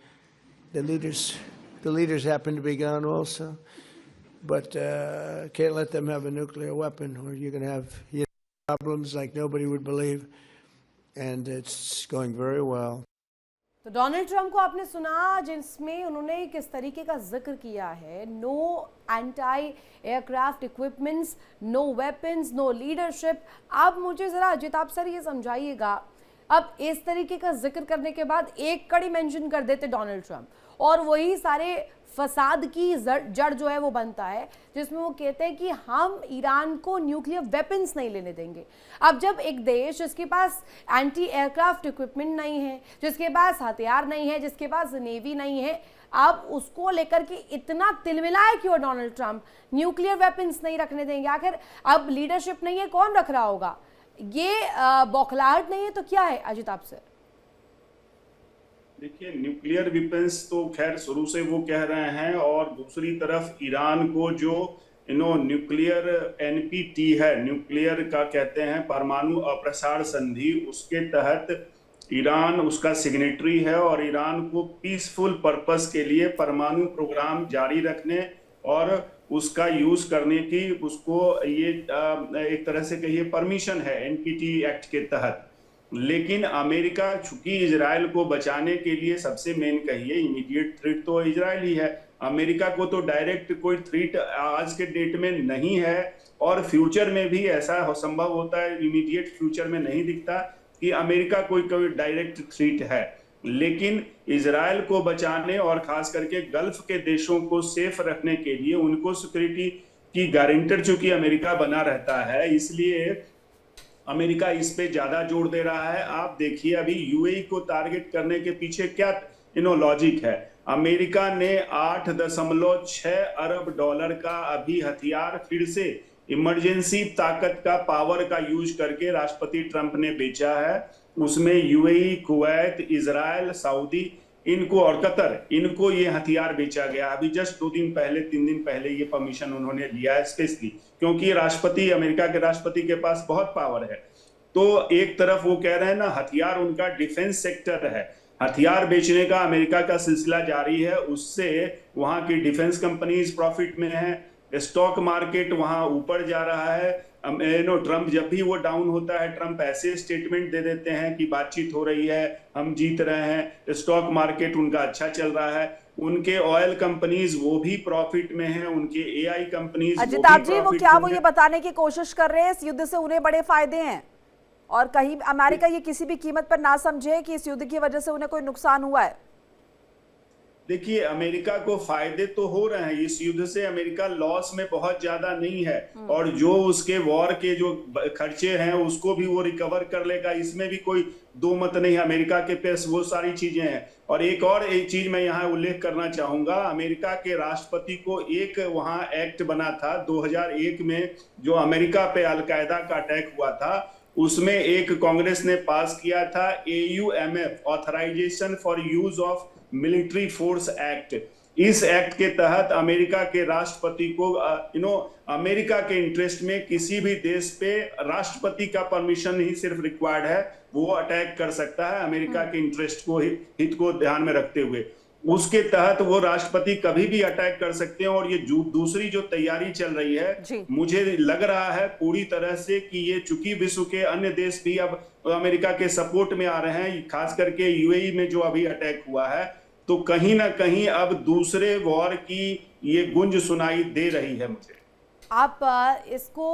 The leaders happen to be gone also. But can't let them have a nuclear weapon, or you're going to have problems like nobody would believe. And it's going very well. तो Donald Trump को आपने सुना, जिसमें उन्होंने किस तरीके का जिक्र किया है, no anti aircraft equipments, no weapons, no leadership. अब मुझे जरा अजिताभ सर ये समझाइएगा, अब इस तरीके का जिक्र करने के बाद एक कड़ी मेंशन कर देते डोनाल्ड ट्रंप, और वही सारे फसाद की जड़ जो है वो बनता है, जिसमें वो कहते हैं कि हम ईरान को न्यूक्लियर वेपन्स नहीं लेने देंगे। अब जब एक देश जिसके पास एंटी एयरक्राफ्ट इक्विपमेंट नहीं है, जिसके पास हथियार नहीं है, जिसके पास नेवी नहीं है, अब उसको लेकर के इतना तिलमिलाए क्यों डोनाल्ड ट्रंप? न्यूक्लियर वेपन्स नहीं रखने देंगे, आखिर अब लीडरशिप नहीं है, कौन रख रहा होगा? ये बौखलाहट नहीं है तो क्या है अजिताभ सर? देखिए, न्यूक्लियर वेपन्स तो खैर शुरू से वो कह रहे हैं, और दूसरी तरफ ईरान को जो न्यूक्लियर एनपीटी है, न्यूक्लियर का कहते हैं परमाणु अप्रसार संधि, उसके तहत ईरान उसका सिग्नेटरी है, और ईरान को पीसफुल पर्पस के लिए परमाणु प्रोग्राम जारी रखने और उसका यूज करने की उसको ये एक तरह से कहिए परमिशन है एनपीटी एक्ट के तहत। लेकिन अमेरिका चूंकि इजराइल को बचाने के लिए सबसे मेन कहिए इमीडिएट थ्रेट तो इजराइल ही है, अमेरिका को तो डायरेक्ट कोई थ्रेट आज के डेट में नहीं है, और फ्यूचर में भी ऐसा संभव होता है, इमीडिएट फ्यूचर में नहीं दिखता कि अमेरिका कोई डायरेक्ट थ्रेट है। लेकिन इजराइल को बचाने और खास करके गल्फ के देशों को सेफ रखने के लिए उनको सिक्योरिटी की गारंटर चूंकि अमेरिका बना रहता है, इसलिए अमेरिका इस पे ज्यादा जोर दे रहा है। आप देखिए अभी यूएई को टारगेट करने के पीछे क्या लॉजिक है। अमेरिका ने 8.6 अरब डॉलर का अभी हथियार फिर से इमरजेंसी ताकत का पावर का यूज करके राष्ट्रपति ट्रंप ने बेचा है। उसमें यूएई, कुवैत, इजराइल, सऊदी इनको और कतर इनको ये हथियार बेचा गया। अभी जस्ट 2 दिन पहले 3 दिन पहले ये परमिशन उन्होंने लिया है स्पेशली क्योंकि राष्ट्रपति, अमेरिका के राष्ट्रपति के पास बहुत पावर है। तो एक तरफ वो कह रहे हैं ना, हथियार उनका डिफेंस सेक्टर है, हथियार बेचने का अमेरिका का सिलसिला जारी है, उससे वहां की डिफेंस कंपनीज प्रॉफिट में है, स्टॉक मार्केट वहां ऊपर जा रहा है। ट्रंप जब भी वो डाउन होता है, ट्रंप ऐसे स्टेटमेंट दे देते हैं कि बातचीत हो रही है, हम जीत रहे हैं, स्टॉक मार्केट उनका अच्छा चल रहा है, उनके ऑयल कंपनीज वो भी प्रॉफिट में हैं, उनके एआई कंपनीज अजिताभ जी वो ये बताने की कोशिश कर रहे हैं इस युद्ध से उन्हें बड़े फायदे हैं, और कहीं अमेरिका ये किसी भी कीमत पर ना समझे कि इस युद्ध की वजह से उन्हें कोई नुकसान हुआ है। देखिए, अमेरिका को फायदे तो हो रहे हैं इस युद्ध से, अमेरिका लॉस में बहुत ज्यादा नहीं है, और जो उसके वॉर के जो खर्चे हैं उसको भी वो रिकवर कर लेगा, इसमें भी कोई दो मत नहीं है। अमेरिका के पास वो सारी चीजें हैं। और एक चीज मैं यहाँ उल्लेख करना चाहूंगा, अमेरिका के राष्ट्रपति को एक वहां एक्ट बना था 2001 में, जो अमेरिका पे अलकायदा का अटैक हुआ था, उसमें एक कांग्रेस ने पास किया था AUMF, authorisation for use of military force act. इस एक्ट के तहत अमेरिका के राष्ट्रपति को अमेरिका के इंटरेस्ट में किसी भी देश पे राष्ट्रपति का परमिशन ही सिर्फ रिक्वायर्ड है, वो अटैक कर सकता है अमेरिका के इंटरेस्ट को, हित को ध्यान में रखते हुए। उसके तहत वो राष्ट्रपति कभी भी अटैक कर सकते हैं। और ये दूसरी जो तैयारी चल रही है, मुझे लग रहा है पूरी तरह से कि ये चूंकि विश्व के अन्य देश भी अब अमेरिका के सपोर्ट में आ रहे हैं, खास करके यूएई में जो अभी अटैक हुआ है, तो कहीं ना कहीं अब दूसरे वॉर की ये गुंज सुनाई दे रही है मुझे। आप इसको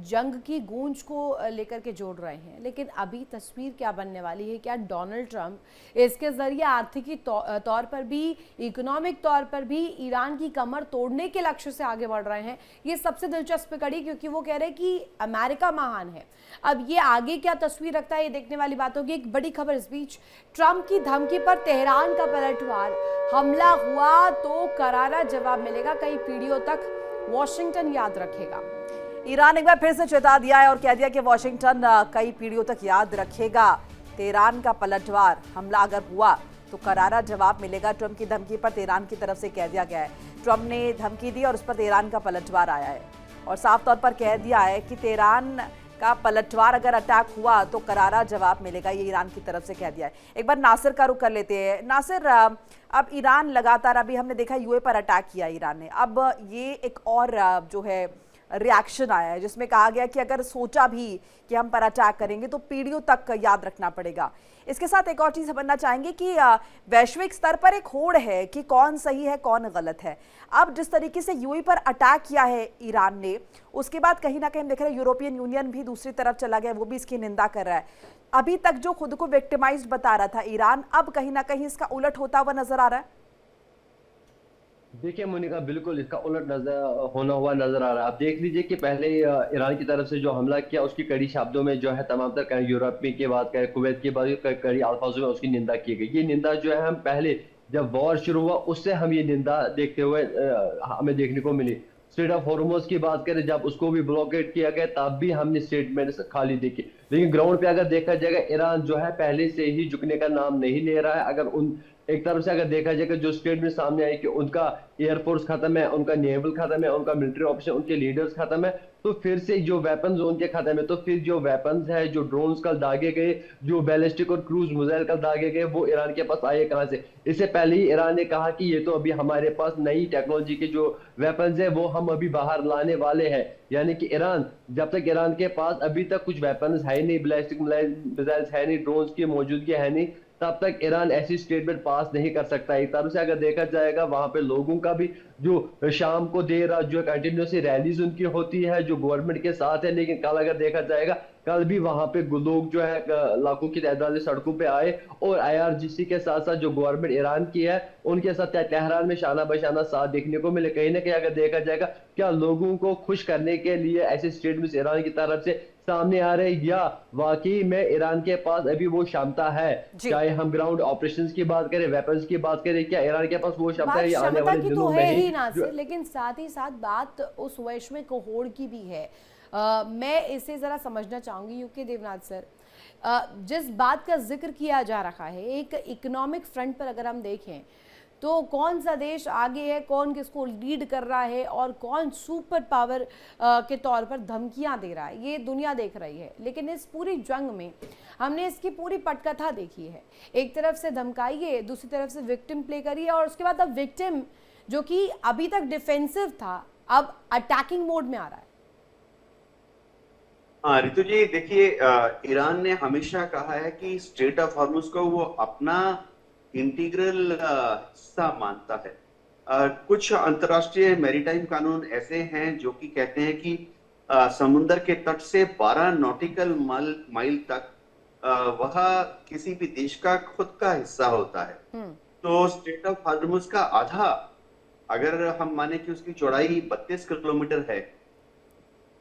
जंग की गूंज को लेकर के जोड़ रहे हैं, लेकिन अभी तस्वीर क्या बनने वाली है? क्या डोनाल्ड ट्रंप इसके जरिए आर्थिकी तौर पर भी, इकोनॉमिक तौर पर भी ईरान की कमर तोड़ने के लक्ष्य से आगे बढ़ रहे हैं? ये सबसे दिलचस्प कड़ी, क्योंकि वो कह रहे हैं कि अमेरिका महान है। अब ये आगे क्या तस्वीर रखता है, ये देखने वाली बात होगी। एक बड़ी खबर इस बीच, ट्रंप की धमकी पर तेहरान का पलटवार, हमला हुआ तो करारा जवाब मिलेगा, कई पीढ़ियों तक वॉशिंगटन याद रखेगा। ईरान एक बार फिर से चेता दिया है और कह दिया कि वॉशिंगटन कई पीढ़ियों तक याद रखेगा। तेहरान का पलटवार, हमला अगर हुआ तो करारा जवाब मिलेगा। ट्रंप की धमकी पर तेहरान की तरफ से कह दिया गया है। ट्रंप ने धमकी दी और उस पर तेहरान का पलटवार आया है और साफ तौर पर कह दिया है कि तेहरान का पलटवार अगर अटैक हुआ तो करारा जवाब मिलेगा, ये ईरान की तरफ से कह दिया है। एक बार नासिर का रुख कर लेते हैं। नासिर, अब ईरान लगातार, अभी हमने देखा यूए पर अटैक किया ईरान ने, अब ये एक और जो है रिएक्शन आया है जिसमें कहा गया कि अगर सोचा भी कि हम पर अटैक करेंगे तो पीढ़ियों तक याद रखना पड़ेगा। इसके साथ एक और चीज़ समझना चाहेंगे कि वैश्विक स्तर पर एक होड़ है कि कौन सही है कौन गलत है। अब जिस तरीके से यूएई पर अटैक किया है ईरान ने, उसके बाद कहीं ना कहीं हम देख रहे हैं यूरोपियन यूनियन भी दूसरी तरफ चला गया, वो भी इसकी निंदा कर रहा है। अभी तक जो खुद को विक्टिमाइज्ड बता रहा था ईरान, अब कहीं ना कहीं इसका उलट होता हुआ नजर आ रहा है। देखिए मोनिका, बिल्कुल इसका उलट होना हुआ नजर आ रहा है। आप देख लीजिए कि पहले ईरान की तरफ से जो हमला किया उसकी कड़ी शब्दों में जो है तमाम तर यूरोप में की बात करें, कुवैत की बात कड़ी अल्फाजों में उसकी निंदा की गई। ये निंदा जो है हम पहले जब वॉर शुरू हुआ उससे हम ये निंदा देखते हुए हमें देखने को मिली। स्ट्रेट ऑफ हॉर्मुज की बात करें, जब उसको भी ब्लॉकेट किया गया तब भी हमने स्टेटमेंट खाली देखे। लेकिन ग्राउंड पे अगर देखा जाएगा ईरान जो है पहले से ही झुकने का नाम नहीं ले रहा है। अगर उन एक तरफ से अगर देखा जाएगा जो स्टेटमेंट सामने आई कि उनका एयरफोर्स खत्म है, उनका नेवल खत्म है, उनका मिलिट्री ऑपरेशन, उनके लीडर्स खत्म है, तो फिर से जो वेपन्स उनके खत्म है, तो फिर जो वेपन्स है, जो ड्रोन्स कल दागे गए, जो बैलिस्टिक और क्रूज मिसाइल कल दागे गए, वो ईरान के पास आए कहां से? इससे पहले ही ईरान ने कहा कि ये तो अभी हमारे पास नई टेक्नोलॉजी के जो वेपन्स है वो हम अभी बाहर लाने वाले हैं। यानी कि ईरान, जब तक ईरान के पास अभी तक कुछ वेपन्स है नहीं, बैलिस्टिक मिसाइल्स है नहीं, ड्रोन्स की मौजूदगी है नहीं, तब तक ईरान ऐसी स्टेटमेंट पास नहीं कर सकता। एक तरफ से अगर देखा जाएगा वहां पे लोगों का भी जो शाम को देर रात जो कंटिन्यूसली रैलीज उनकी होती है जो गवर्नमेंट के साथ है, लेकिन कल अगर देखा जाएगा कल भी वहां पे लोग जो है लाखों की तादाद में सड़कों पे आए और आईआरजीसी के साथ साथ जो गवर्नमेंट ईरान की है उनके साथ तेहरान में शाना बशाना साथ देखने को मिले। कहीं ना कहीं अगर देखा जाएगा क्या लोगों को खुश करने के लिए ऐसे स्टेटमेंट्स ईरान की तरफ से सामने आ रहे, या वाकई में ईरान के पास अभी वो क्षमता है? चाहे हम ग्राउंड ऑपरेशंस की बात करें, वेपन्स की बात करें, क्या ईरान के पास वो क्षमता है? आने वाले दिनों में ही नासिर, लेकिन साथ ही साथ बात उस वैश्विक होड़ की भी है। मैं इसे जरा समझना चाहूंगी यूके देवनाथ सर, जिस बात का जिक्र किया जा रहा है, एक इकोनॉमिक फ्रंट पर अगर हम देखें तो कौन सा देश आगे है, कौन किसको लीड कर रहा है और कौन सुपर पावर के तौर पर धमकियां दे रहा है, ये दुनिया देख रही है। लेकिन इस पूरी जंग में हमने इसकी पूरी पटकथा देखी है। एक तरफ से धमकाइए, दूसरी तरफ से विक्टिम प्ले करिए, और उसके बाद अब विक्टिम जो कि अभी तक डिफेंसिव था अब अटैकिंग मोड में आ रहा है। हाँ रितु जी, देखिए ईरान ने हमेशा कहा है कि स्ट्रेट ऑफ हॉर्मुज को वो अपना इंटीग्रल हिस्सा मानता है। कुछ अंतर्राष्ट्रीय मैरीटाइम कानून ऐसे हैं जो कि कहते हैं कि समुद्र के तट से 12 नॉटिकल माइल तक वह किसी भी देश का खुद का हिस्सा होता है। तो स्ट्रेट ऑफ हॉर्मुज का आधा, अगर हम माने कि उसकी चौड़ाई 32 किलोमीटर है,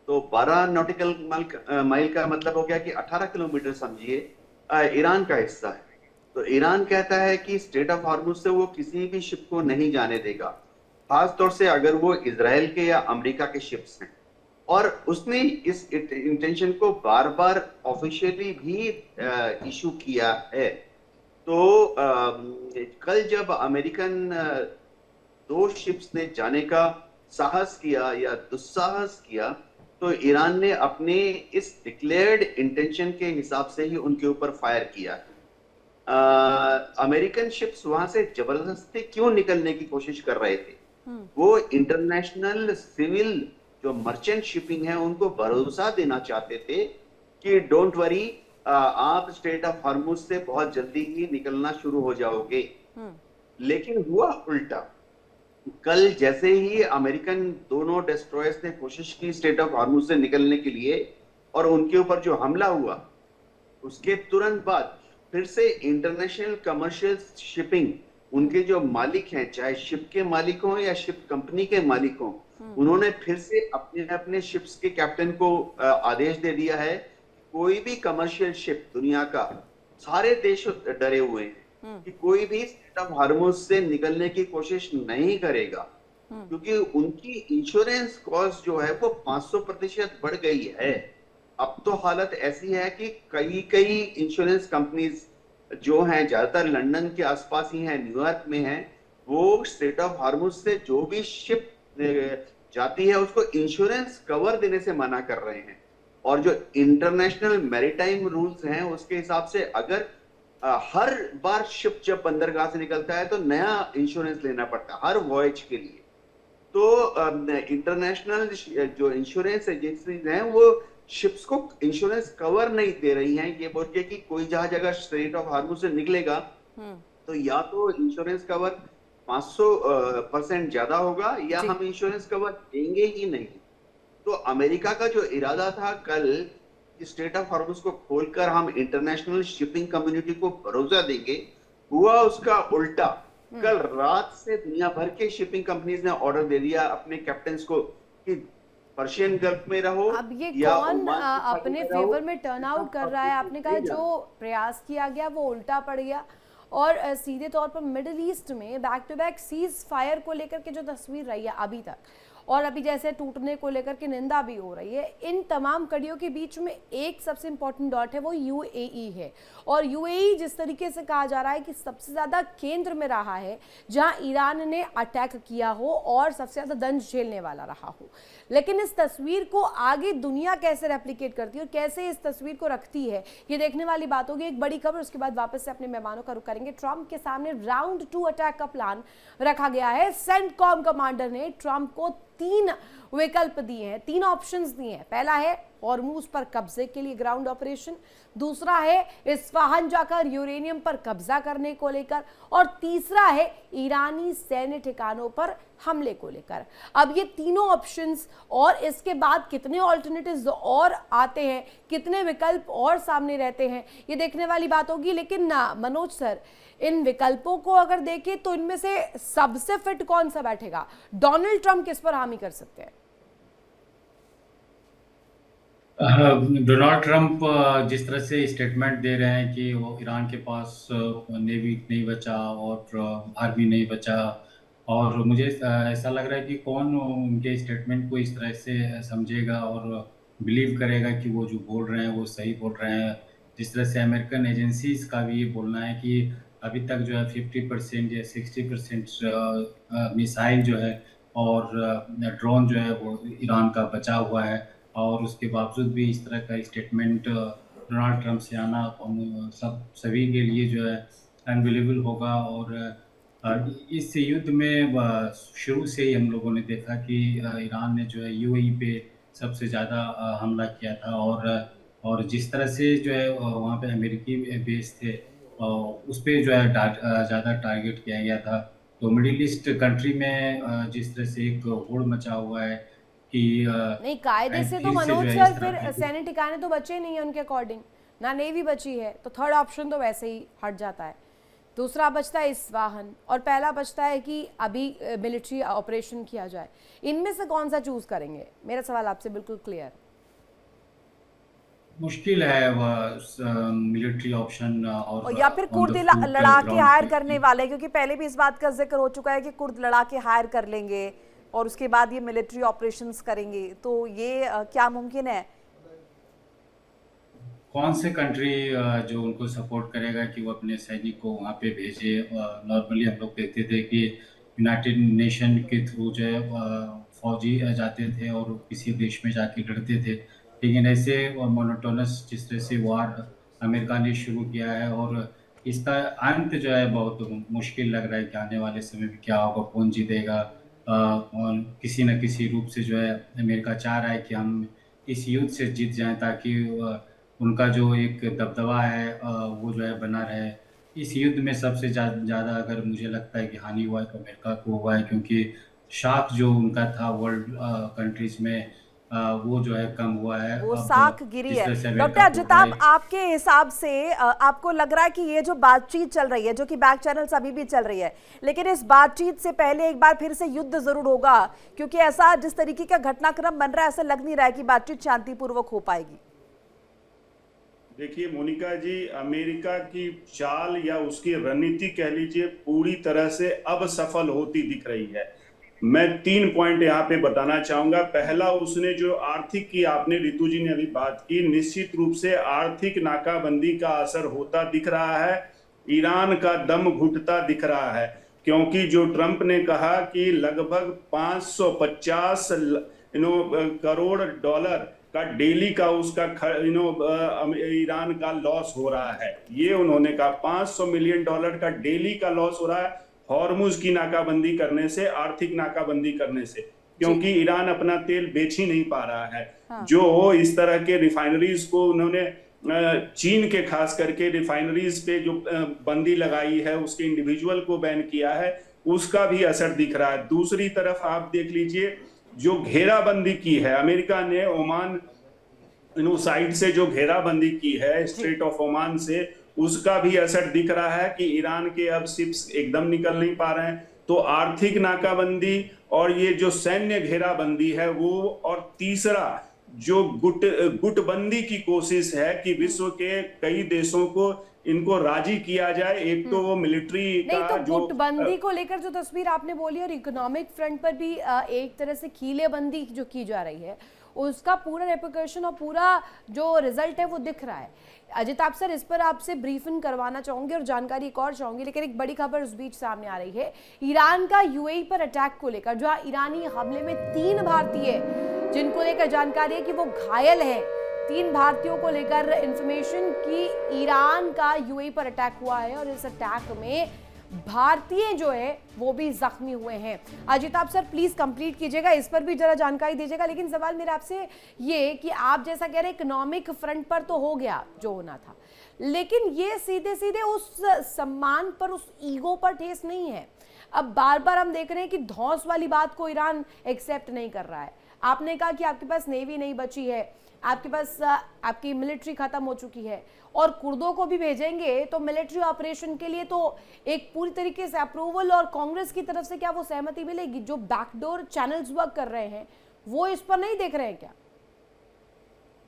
तो 12 नॉटिकल माइल का मतलब हो गया कि 18 किलोमीटर समझिए ईरान का हिस्सा है। तो ईरान कहता है कि स्ट्रेट ऑफ हॉर्मुज से वो किसी भी शिप को नहीं जाने देगा, खास तौर से अगर वो इजराइल के या अमेरिका के शिप्स हैं। और उसने इस इंटेंशन को बार बार ऑफिशियली भी इशू किया है। तो कल जब अमेरिकन 2 शिप्स ने जाने का साहस किया या दुस्साहस किया, तो ईरान ने अपने इस डिक्लेयर्ड इंटेंशन के हिसाब से ही उनके ऊपर फायर किया। अमेरिकन शिप्स वहां से जबरदस्ती क्यों निकलने की कोशिश कर रहे थे? वो इंटरनेशनल सिविल जो मर्चेंट शिपिंग है उनको भरोसा देना चाहते थे कि डोंट वरी, आप स्ट्रेट ऑफ हॉर्मुज से बहुत जल्दी ही निकलना शुरू हो जाओगे। लेकिन हुआ उल्टा। कल जैसे ही अमेरिकन दोनों डिस्ट्रॉयर्स ने कोशिश की स्ट्रेट ऑफ हॉर्मुज से निकलने के लिए और उनके ऊपर जो हमला हुआ, उसके तुरंत बाद फिर से इंटरनेशनल कमर्शियल शिपिंग, उनके जो मालिक हैं, चाहे शिप के मालिक हों या शिप कंपनी के मालिक हों, उन्होंने फिर से अपने अपने शिप्स के कैप्टन को आदेश दे दिया है, कोई भी कमर्शियल शिप दुनिया का, सारे देश डरे हुए हैं कि कोई भी स्ट्रेट ऑफ हॉर्मुज से निकलने की कोशिश नहीं करेगा, क्योंकि उनकी इंश्योरेंस कॉस्ट जो है वो 500% बढ़ गई है। अब तो हालत ऐसी है कि कई कई इंश्योरेंस कंपनीज जो हैं, ज्यादातर लंदन के आसपास ही हैं, न्यूयॉर्क में हैं, वो स्ट्रेट ऑफ हॉर्मुज से जो भी शिप जाती है उसको इंश्योरेंस कवर देने से मना कर रहे हैं। और जो इंटरनेशनल मैरीटाइम रूल्स हैं उसके हिसाब से अगर हर बार शिप जब बंदरगाह से निकलता है तो नया इंश्योरेंस लेना पड़ता है हर वॉयज के लिए। तो इंटरनेशनल जो इंश्योरेंस एजेंसीज हैं वो शिप्स को इंश्योरेंस कवर नहीं दे रही हैं, ये बोल के कि कोई जहाज अगर स्ट्रेट ऑफ हॉर्मुज से निकलेगा तो या तो इंश्योरेंस कवर 500% ज्यादा होगा या हम इंश्योरेंस कवर देंगे ही नहीं। तो अमेरिका का जो इरादा था कल कि स्ट्रेट ऑफ हॉर्मुज को खोलकर हम इंटरनेशनल शिपिंग कम्युनिटी को भरोसा देंगे, हुआ उसका उल्टा। कल रात से दुनिया भर के शिपिंग कंपनीज ने ऑर्डर दे दिया अपने कैप्टन्स को कि पर्शियन गल्फ में रहो। अब ये या कौन ओमान की खाड़ी अपने में रहो। फेवर में टर्न आउट कर रहा है? आपने कहा जो प्रयास किया गया वो उल्टा पड़ गया, और सीधे तौर पर मिडिल ईस्ट में back to back ceasefire को लेकर के जो तस्वीर रही है अभी तक, और अभी जैसे टूटने को लेकर के निंदा भी हो रही है, इन तमाम कड़ियों के बीच में एक सबसे इंपॉर्टेंट डॉट है, वो यूएई है। और यूएई जिस तरीके से कहा जा रहा है कि सबसे ज़्यादा केंद्र में रहा है जहां ईरान ने अटैक किया हो और सबसे ज़्यादा दंश झेलने वाला रहा हो। लेकिन इस तस्वीर को आगे दुनिया कैसे रेप्लिकेट करती है और कैसे इस तस्वीर को रखती है, ये देखने वाली बात होगी। एक बड़ी खबर, उसके बाद वापस से अपने मेहमानों का रुख करेंगे। ट्रंप के सामने राउंड 2 अटैक का प्लान रखा गया है। सेंटकॉम कमांडर ने ट्रंप को 3 विकल्प दिए हैं, 3 ऑप्शंस दिए हैं। पहला है हॉर्मुज पर कब्जे के लिए ग्राउंड ऑपरेशन, दूसरा है इस्फहान जाकर यूरेनियम पर कब्जा करने को लेकर, और तीसरा है ईरानी सैन्य ठिकानों पर हमले को लेकर। अब ये तीनों ऑप्शंस और इसके बाद कितने ऑल्टरनेटिव्स और आते हैं, कितने विकल्प और सामने रहते हैं, ये देखने वाली बात होगी। लेकिन मनोज सर, इन विकल्पों को अगर देखें तो इनमें से सबसे फिट कौन सा बैठेगा? डोनाल्ड ट्रंप किस पर हामी कर सकते हैं? डोनाल्ड ट्रंप जिस तरह से स्टेटमेंट दे रहे हैं कि वो ईरान के पास नेवी नहीं बचा और आर्मी नहीं बचा, और मुझे ऐसा लग रहा है कि कौन उनके स्टेटमेंट को इस तरह से समझेगा और बिलीव करेगा कि वो जो बोल रहे हैं वो सही बोल रहे हैं। जिस तरह से अमेरिकन एजेंसीज का भी ये बोलना है कि अभी तक जो है 50% या 60% मिसाइल जो है और ड्रोन जो है वो ईरान का बचा हुआ है, और उसके बावजूद भी इस तरह का स्टेटमेंट डोनाल्ड ट्रंप से आना सभी के लिए जो है अनबिलीवेबल होगा। और इस युद्ध में शुरू से ही हम लोगों ने देखा कि ईरान ने जो है यूएई पे सबसे ज़्यादा हमला किया था, और जिस तरह से जो है वहाँ पे अमेरिकी बेस थे उस पर जो है ज़्यादा टारगेट किया गया था। तो मिडिल ईस्ट कंट्री में जिस तरह से एक होड़ मचा हुआ है कि नहीं, कायदे से तो फिर से जो मनोज है सर इस तरह फिर की- सैन्य ठिकाने तो बचे नहीं है उनके अकॉर्डिंग, ना नेवी बची है, तो थर्ड ऑप्शन तो वैसे ही हट जाता है। दूसरा बचता है इस्फहान, और पहला बचता है कि अभी मिलिट्री ऑपरेशन किया जाए। इनमें से कौन सा चूज करेंगे? मेरा सवाल आपसे बिल्कुल क्लियर। मुश्किल है वह मिलिट्री ऑप्शन और या फिर on कुर्द the foot लड़ाके ground हायर पे- करने वाले, क्योंकि पहले भी इस बात का जिक्र हो चुका है कि कुर्द लड़ाके हायर कर लेंगे और उसके बाद ये मिलिट्री ऑपरेशंस करेंगे, तो ये क्या मुमकिन है? कौन से कंट्री जो उनको सपोर्ट करेगा कि वो अपने सैनिक को वहाँ पे भेजे? नॉर्मली हम लोग देखते थे कि यूनाइटेड नेशन के थ्रू जो है फौजी जाते थे और किसी देश में जाके लड़ते थे, लेकिन ऐसे मोनोटोनस जिस तरह से वार अमेरिका ने शुरू किया है, और इसका अंत जो है बहुत मुश्किल लग रहा है कि आने वाले समय में क्या होगा, कौन जीतेगा। और किसी न किसी रूप से जो है अमेरिका चाह रहा है कि हम इस युद्ध से जीत जाएं, ताकि उनका जो एक दबदबा है वो जो है बना रहे। इस युद्ध में सबसे ज़्यादा अगर मुझे लगता है कि हानि हुआ है तो अमेरिका को हुआ है, क्योंकि शाख जो उनका था वर्ल्ड कंट्रीज में वो जो है कम हुआ है। वो अब साख गिरी जिस है। तरह से डॉक्टर अमेरिका टूट रहा अजिताभ, है, आपके हिसाब से आपको लग रहा है कि ये जो बातचीत चल रही है, जो कि बैक चैनल्स अभी भी चल रही है, लेकिन इस बातचीत से पहले एक बार फिर से युद्ध जरूर होगा, क्योंकि ऐसा जिस तरीके का घटनाक्रम बन रहा है, ऐसा लग नहीं रहा है कि बातचीत शांतिपूर्वक हो पाएगी। देखिए मोनिका जी, अमेरिका की चाल या उसकी रणनीति कह लीजिए पूरी तरह से अब सफल होती दिख रही है। मैं 3 पॉइंट यहाँ पे बताना चाहूंगा। पहला, उसने जो आर्थिक की, आपने रितु जी ने अभी बात की, निश्चित रूप से आर्थिक नाकाबंदी का असर होता दिख रहा है। ईरान का दम घुटता दिख रहा है, क्योंकि जो ट्रंप ने कहा कि लगभग 550 करोड़ डॉलर का डेली का उसका ईरान का लॉस हो रहा है। ये उन्होंने कहा 500 मिलियन डॉलर का डेली का लॉस हो रहा है हॉर्मुज की नाकाबंदी करने से, आर्थिक नाकाबंदी करने से, क्योंकि ईरान अपना तेल बेच ही नहीं पा रहा है। हाँ। जो इस तरह के रिफाइनरीज को उन्होंने चीन के खास करके रिफाइनरीज पे जो बंदी लगाई है, उसके इंडिविजुअल को बैन किया है, उसका भी असर दिख रहा है। दूसरी तरफ आप देख लीजिए, जो घेराबंदी की है अमेरिका ने ओमान साइड से, जो घेराबंदी की है स्ट्रेट ऑफ ओमान से, उसका भी असर दिख रहा है कि ईरान के अब शिप्स एकदम निकल नहीं पा रहे हैं। तो आर्थिक नाकाबंदी और ये जो सैन्य घेराबंदी है वो, और तीसरा जो गुटबंदी की कोशिश है कि विश्व के कई देशों को इनको राजी किया जाए। एक तो वो मिलिट्री का तो जो गुटबंदी को लेकर जो तस्वीर आपने बोली, और इकोनॉमिक फ्रंट पर भी एक तरह से कीलेबंदी जो की जा रही है, उसका पूरा रेपरकशन और पूरा जो रिजल्ट है वो दिख रहा है। अजिताभ सर, इस पर आपसे ब्रीफिंग करवाना चाहूंगे और जानकारी एक और चाहूंगी, लेकिन एक बड़ी खबर उस बीच सामने आ रही है ईरान का यूएई पर अटैक को लेकर, जहां ईरानी हमले में 3 भारतीय जिनको लेकर जानकारी है कि वो घायल हैं, 3 भारतीयों को लेकर इंफॉर्मेशन की ईरान का यूएई पर अटैक हुआ है और इस अटैक में भारतीय जो है वो भी जख्मी हुए हैं। अजिताभ सर प्लीज कंप्लीट कीजिएगा, इस पर भी जरा जानकारी दीजिएगा। लेकिन सवाल मेरा आपसे ये कि आप जैसा कह रहे हैं इकोनॉमिक फ्रंट पर तो हो गया जो होना था, लेकिन ये सीधे सीधे उस सम्मान पर, उस ईगो पर ठेस नहीं है। अब बार बार हम देख रहे हैं कि धौंस वाली बात को ईरान एक्सेप्ट नहीं कर रहा है। आपने कहा कि आपके पास नेवी नहीं बची है, आपके पास आपकी मिलिट्री खत्म हो चुकी है, और कुर्दों को भी भेजेंगे तो मिलिट्री ऑपरेशन के लिए तो एक पूरी तरीके से अप्रूवल और कांग्रेस की तरफ से क्या वो सहमति मिलेगी? जो बैकडोर चैनल्स वर्क कर रहे हैं वो इस पर नहीं देख रहे हैं क्या?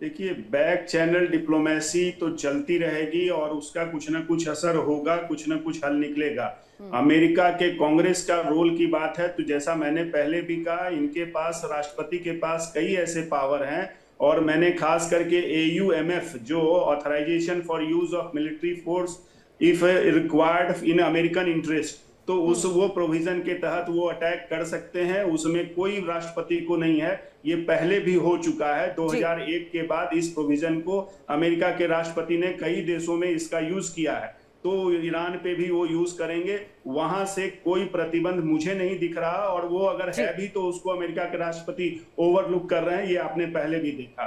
देखिए, बैक चैनल डिप्लोमेसी तो चलती रहेगी और उसका कुछ ना कुछ असर होगा, कुछ ना कुछ हल निकलेगा। अमेरिका के कांग्रेस का रोल की बात है तो जैसा मैंने पहले भी कहा, इनके पास, राष्ट्रपति के पास कई ऐसे पावर हैं, और मैंने खास करके AUMF जो authorisation for use of military force if required in American interest, तो उस वो प्रोविजन के तहत वो अटैक कर सकते हैं, उसमें कोई राष्ट्रपति को नहीं है। ये पहले भी हो चुका है, 2001 के बाद इस प्रोविजन को अमेरिका के राष्ट्रपति ने कई देशों में इसका यूज किया है, तो ईरान पे भी वो यूज करेंगे। वहां से कोई प्रतिबंध मुझे नहीं दिख रहा, और वो अगर है भी तो उसको अमेरिका के राष्ट्रपति ओवरलुक कर रहे हैं, ये आपने पहले भी देखा।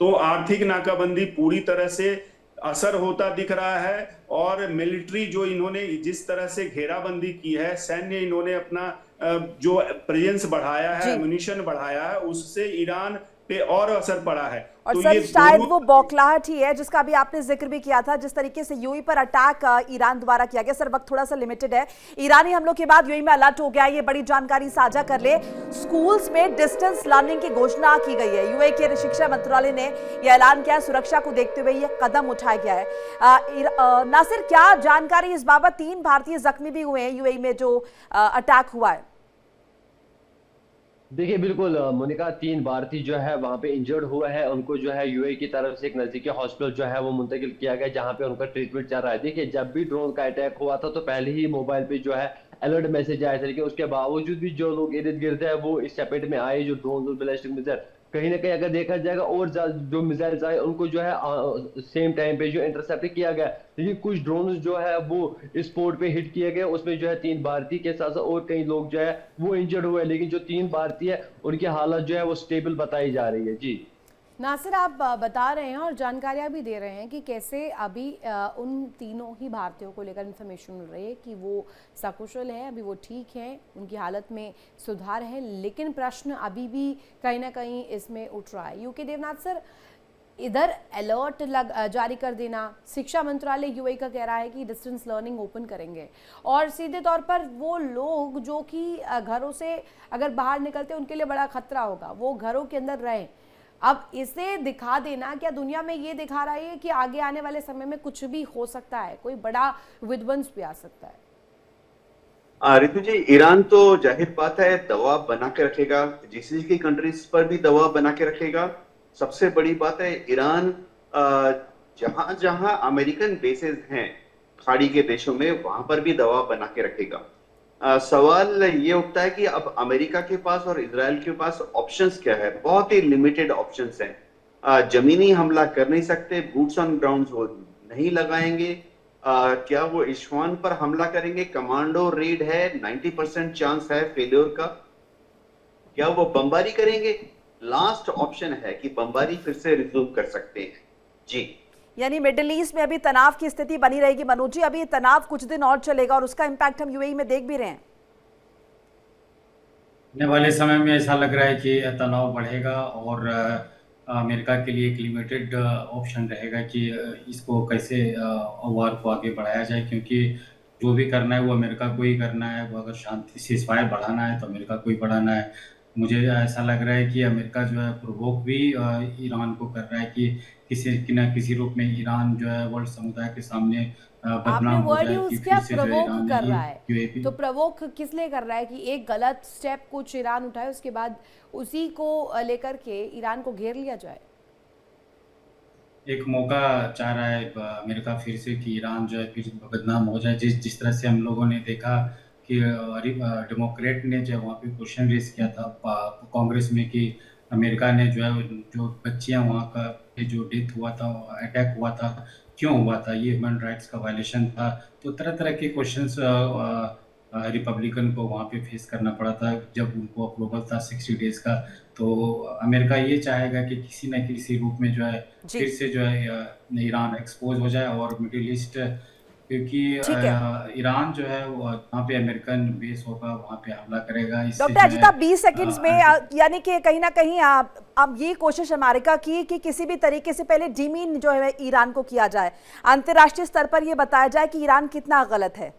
तो आर्थिक नाकाबंदी पूरी तरह से असर होता दिख रहा है, और मिलिट्री जो इन्होंने जिस तरह से घेराबंदी की है, सैन्य इन्होंने अपना जो प्रेजेंस बढ़ाया है, एमुनिशन बढ़ाया है, उससे ईरान पे और असर पड़ा है। और तो सर ये शायद वो बौखलाहट ही है जिसका भी आपने जिक्र भी किया था, जिस तरीके से यूएई पर अटैक ईरान द्वारा किया गया। सर वक्त थोड़ा सा लिमिटेड है, ईरानी हमलों के बाद यूएई में अलर्ट हो गया, ये बड़ी जानकारी साझा कर ले। स्कूल्स में डिस्टेंस लर्निंग की घोषणा की गई है, यूएई के शिक्षा मंत्रालय ने यह ऐलान किया है, सुरक्षा को देखते हुए यह कदम उठाया गया है। नासिर, क्या जानकारी इस बाबत? 3 भारतीय जख्मी भी हुए हैं यूएई में जो अटैक हुआ है। देखिए बिल्कुल मोनिका, 3 भारतीय जो है वहां पे इंजर्ड हुआ है, उनको जो है यूएई की तरफ से एक नजदीकी हॉस्पिटल जो है वो मुंतकिल किया गया, जहां पे उनका ट्रीटमेंट चल रहा है। देखिए, जब भी ड्रोन का अटैक हुआ था तो पहले ही मोबाइल पे जो है अलर्ट मैसेज आया था, लेकिन उसके बावजूद भी जो लोग इर्द गिर्द है वो इस चपेट में आए, जो ड्रोन और बैलिस्टिक मिसाइल कहीं ना कहीं अगर देखा जाएगा, और जो मिसाइल्स आए उनको जो है सेम टाइम पे जो इंटरसेप्ट किया गया। लेकिन कुछ ड्रोन जो है वो इस पोर्ट पे हिट किए गए, उसमें जो है 3 भारतीय के साथ साथ और कई लोग जो है वो इंजर्ड हुए, लेकिन जो 3 भारतीय है उनकी हालत जो है वो स्टेबल बताई जा रही है। जी नासिर, आप बता रहे हैं और जानकारियां भी दे रहे हैं कि कैसे अभी उन तीनों ही भारतीयों को लेकर इन्फॉर्मेशन मिल रही है कि वो सकुशल हैं, अभी वो ठीक हैं, उनकी हालत में सुधार है, लेकिन प्रश्न अभी भी कहीं ना कहीं इसमें उठ रहा है। यूके देवनाथ सर, इधर अलर्ट जारी कर देना, शिक्षा मंत्रालय यूएई का कह रहा है कि डिस्टेंस लर्निंग ओपन करेंगे और सीधे तौर पर वो लोग जो कि घरों से अगर बाहर निकलते हैं उनके लिए बड़ा खतरा होगा, वो घरों के अंदर रहें। अब इसे दिखा देना क्या दुनिया में ये दिखा रहा है कि आगे आने वाले समय में कुछ भी हो सकता है, कोई बड़ा विध्वंस भी आ सकता है? रितु जी, ईरान तो जाहिर बात है दबाव बना के रखेगा, जीसीसी की कंट्रीज पर भी दबाव बना के रखेगा। सबसे बड़ी बात है ईरान जहां जहां अमेरिकन बेसेस हैं खाड़ी के देशों में, वहां पर भी दबाव बना के रखेगा। सवाल ये उठता है कि अब अमेरिका के पास और इजराइल के पास ऑप्शंस क्या है? बहुत ही लिमिटेड ऑप्शंस हैं। जमीनी हमला कर नहीं सकते, बूट्स ऑन ग्राउंड वो नहीं लगाएंगे। क्या वो इश्वान पर हमला करेंगे? कमांडो रेड है, 90% चांस है फेल्योर का। क्या वो बमबारी करेंगे? लास्ट ऑप्शन है कि बमबारी फिर से रिज्यूम कर सकते हैं जी। यानी मिडिल ईस्ट में अभी तनाव की स्थिति बनी रहेगी मनोज जी, अभी तनाव कुछ दिन और चलेगा और उसका इंपैक्ट हम यूएई में देख भी रहे हैं। आने वाले समय में ऐसा लग रहा है कि तनाव बढ़ेगा और अमेरिका के लिए एक लिमिटेड ऑप्शन रहेगा कि इसको कैसे वार को आगे बढ़ाया जाए, क्योंकि जो भी करना है वो अमेरिका को ही करना है। वो अगर शांति सीज़फायर बढ़ाना है तो अमेरिका को ही बढ़ाना है। मुझे ऐसा लग रहा है कि अमेरिका जो है प्रोवोक भी ईरान को कर रहा है कि किसी न किसी रूप में ईरान जो है वर्ल्ड समुदाय के सामने बदनाम हो जाए कि फिर से जो ईरान कर रहा है। तो प्रवोक किस लिए कर रहा है कि एक गलत स्टेप कुछ ईरान उठाए, उसके बाद उसी को लेकर के ईरान को घेर लिया जाए? एक मौका चाह रहा है अमेरिका फिर से कि ईरान जो है फिर बदनाम हो जाए। जिस तरह से हम लोगों ने देखा कि डेमोक्रेट ने जब वहाँ पे क्वेश्चन रेज किया था कांग्रेस में कि अमेरिका ने जो है जो बच्चियाँ वहाँ का जो डेथ हुआ था, अटैक हुआ था, क्यों हुआ था, ये ह्यूमन राइट्स का वायलेशन था। तो तरह तरह के क्वेश्चंस रिपब्लिकन को वहाँ पे फेस करना पड़ा था जब उनको अप्रूवल था 60 डेज का। तो अमेरिका ये चाहेगा कि किसी न किसी रूप में जो है फिर से जो है ईरान एक्सपोज हो जाए और मिडिल ईस्ट, क्योंकि ईरान जो है वो वहाँ पे अमेरिकन बेस होगा, वहाँ पे हमला करेगा। डॉक्टर अजिता 20 सेकंड्स में यानी कि कहीं ना कहीं अब ये कोशिश अमेरिका की कि किसी भी तरीके से पहले डीमीन जो है ईरान को किया जाए, अंतर्राष्ट्रीय स्तर पर ये बताया जाए कि ईरान कितना गलत है।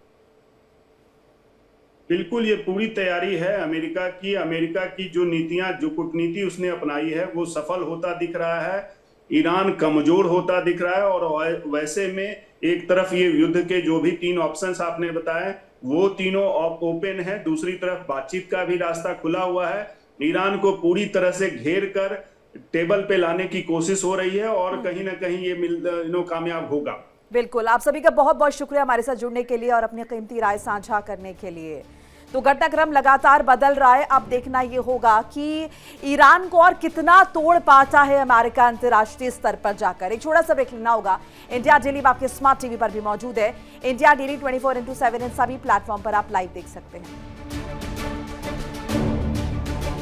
बिल्कुल, ये पूरी तैयारी है अमेरिका की। अमेरिका की जो नीतियां, जो कूटनीति उसने अपनाई है वो सफल होता दिख रहा है। ईरान कमजोर होता दिख रहा है और वैसे में एक तरफ ये युद्ध के जो भी 3 ऑप्शंस आपने बताए वो तीनों ओपन है, दूसरी तरफ बातचीत का भी रास्ता खुला हुआ है। ईरान को पूरी तरह से घेर कर टेबल पे लाने की कोशिश हो रही है और कहीं ना कहीं ये कामयाब होगा। बिल्कुल, आप सभी का बहुत बहुत शुक्रिया हमारे साथ जुड़ने के लिए और अपनी कीमती राय साझा करने के लिए। तो घटनाक्रम लगातार बदल रहा है, अब देखना ये होगा कि ईरान को और कितना तोड़ पाता है अमेरिका अंतर्राष्ट्रीय स्तर पर जाकर। एक छोटा सा ब्रेक लेना होगा। इंडिया डेली आपके स्मार्ट टीवी पर भी मौजूद है। इंडिया डेली 24/7 इन सभी प्लेटफॉर्म पर आप लाइव देख सकते हैं।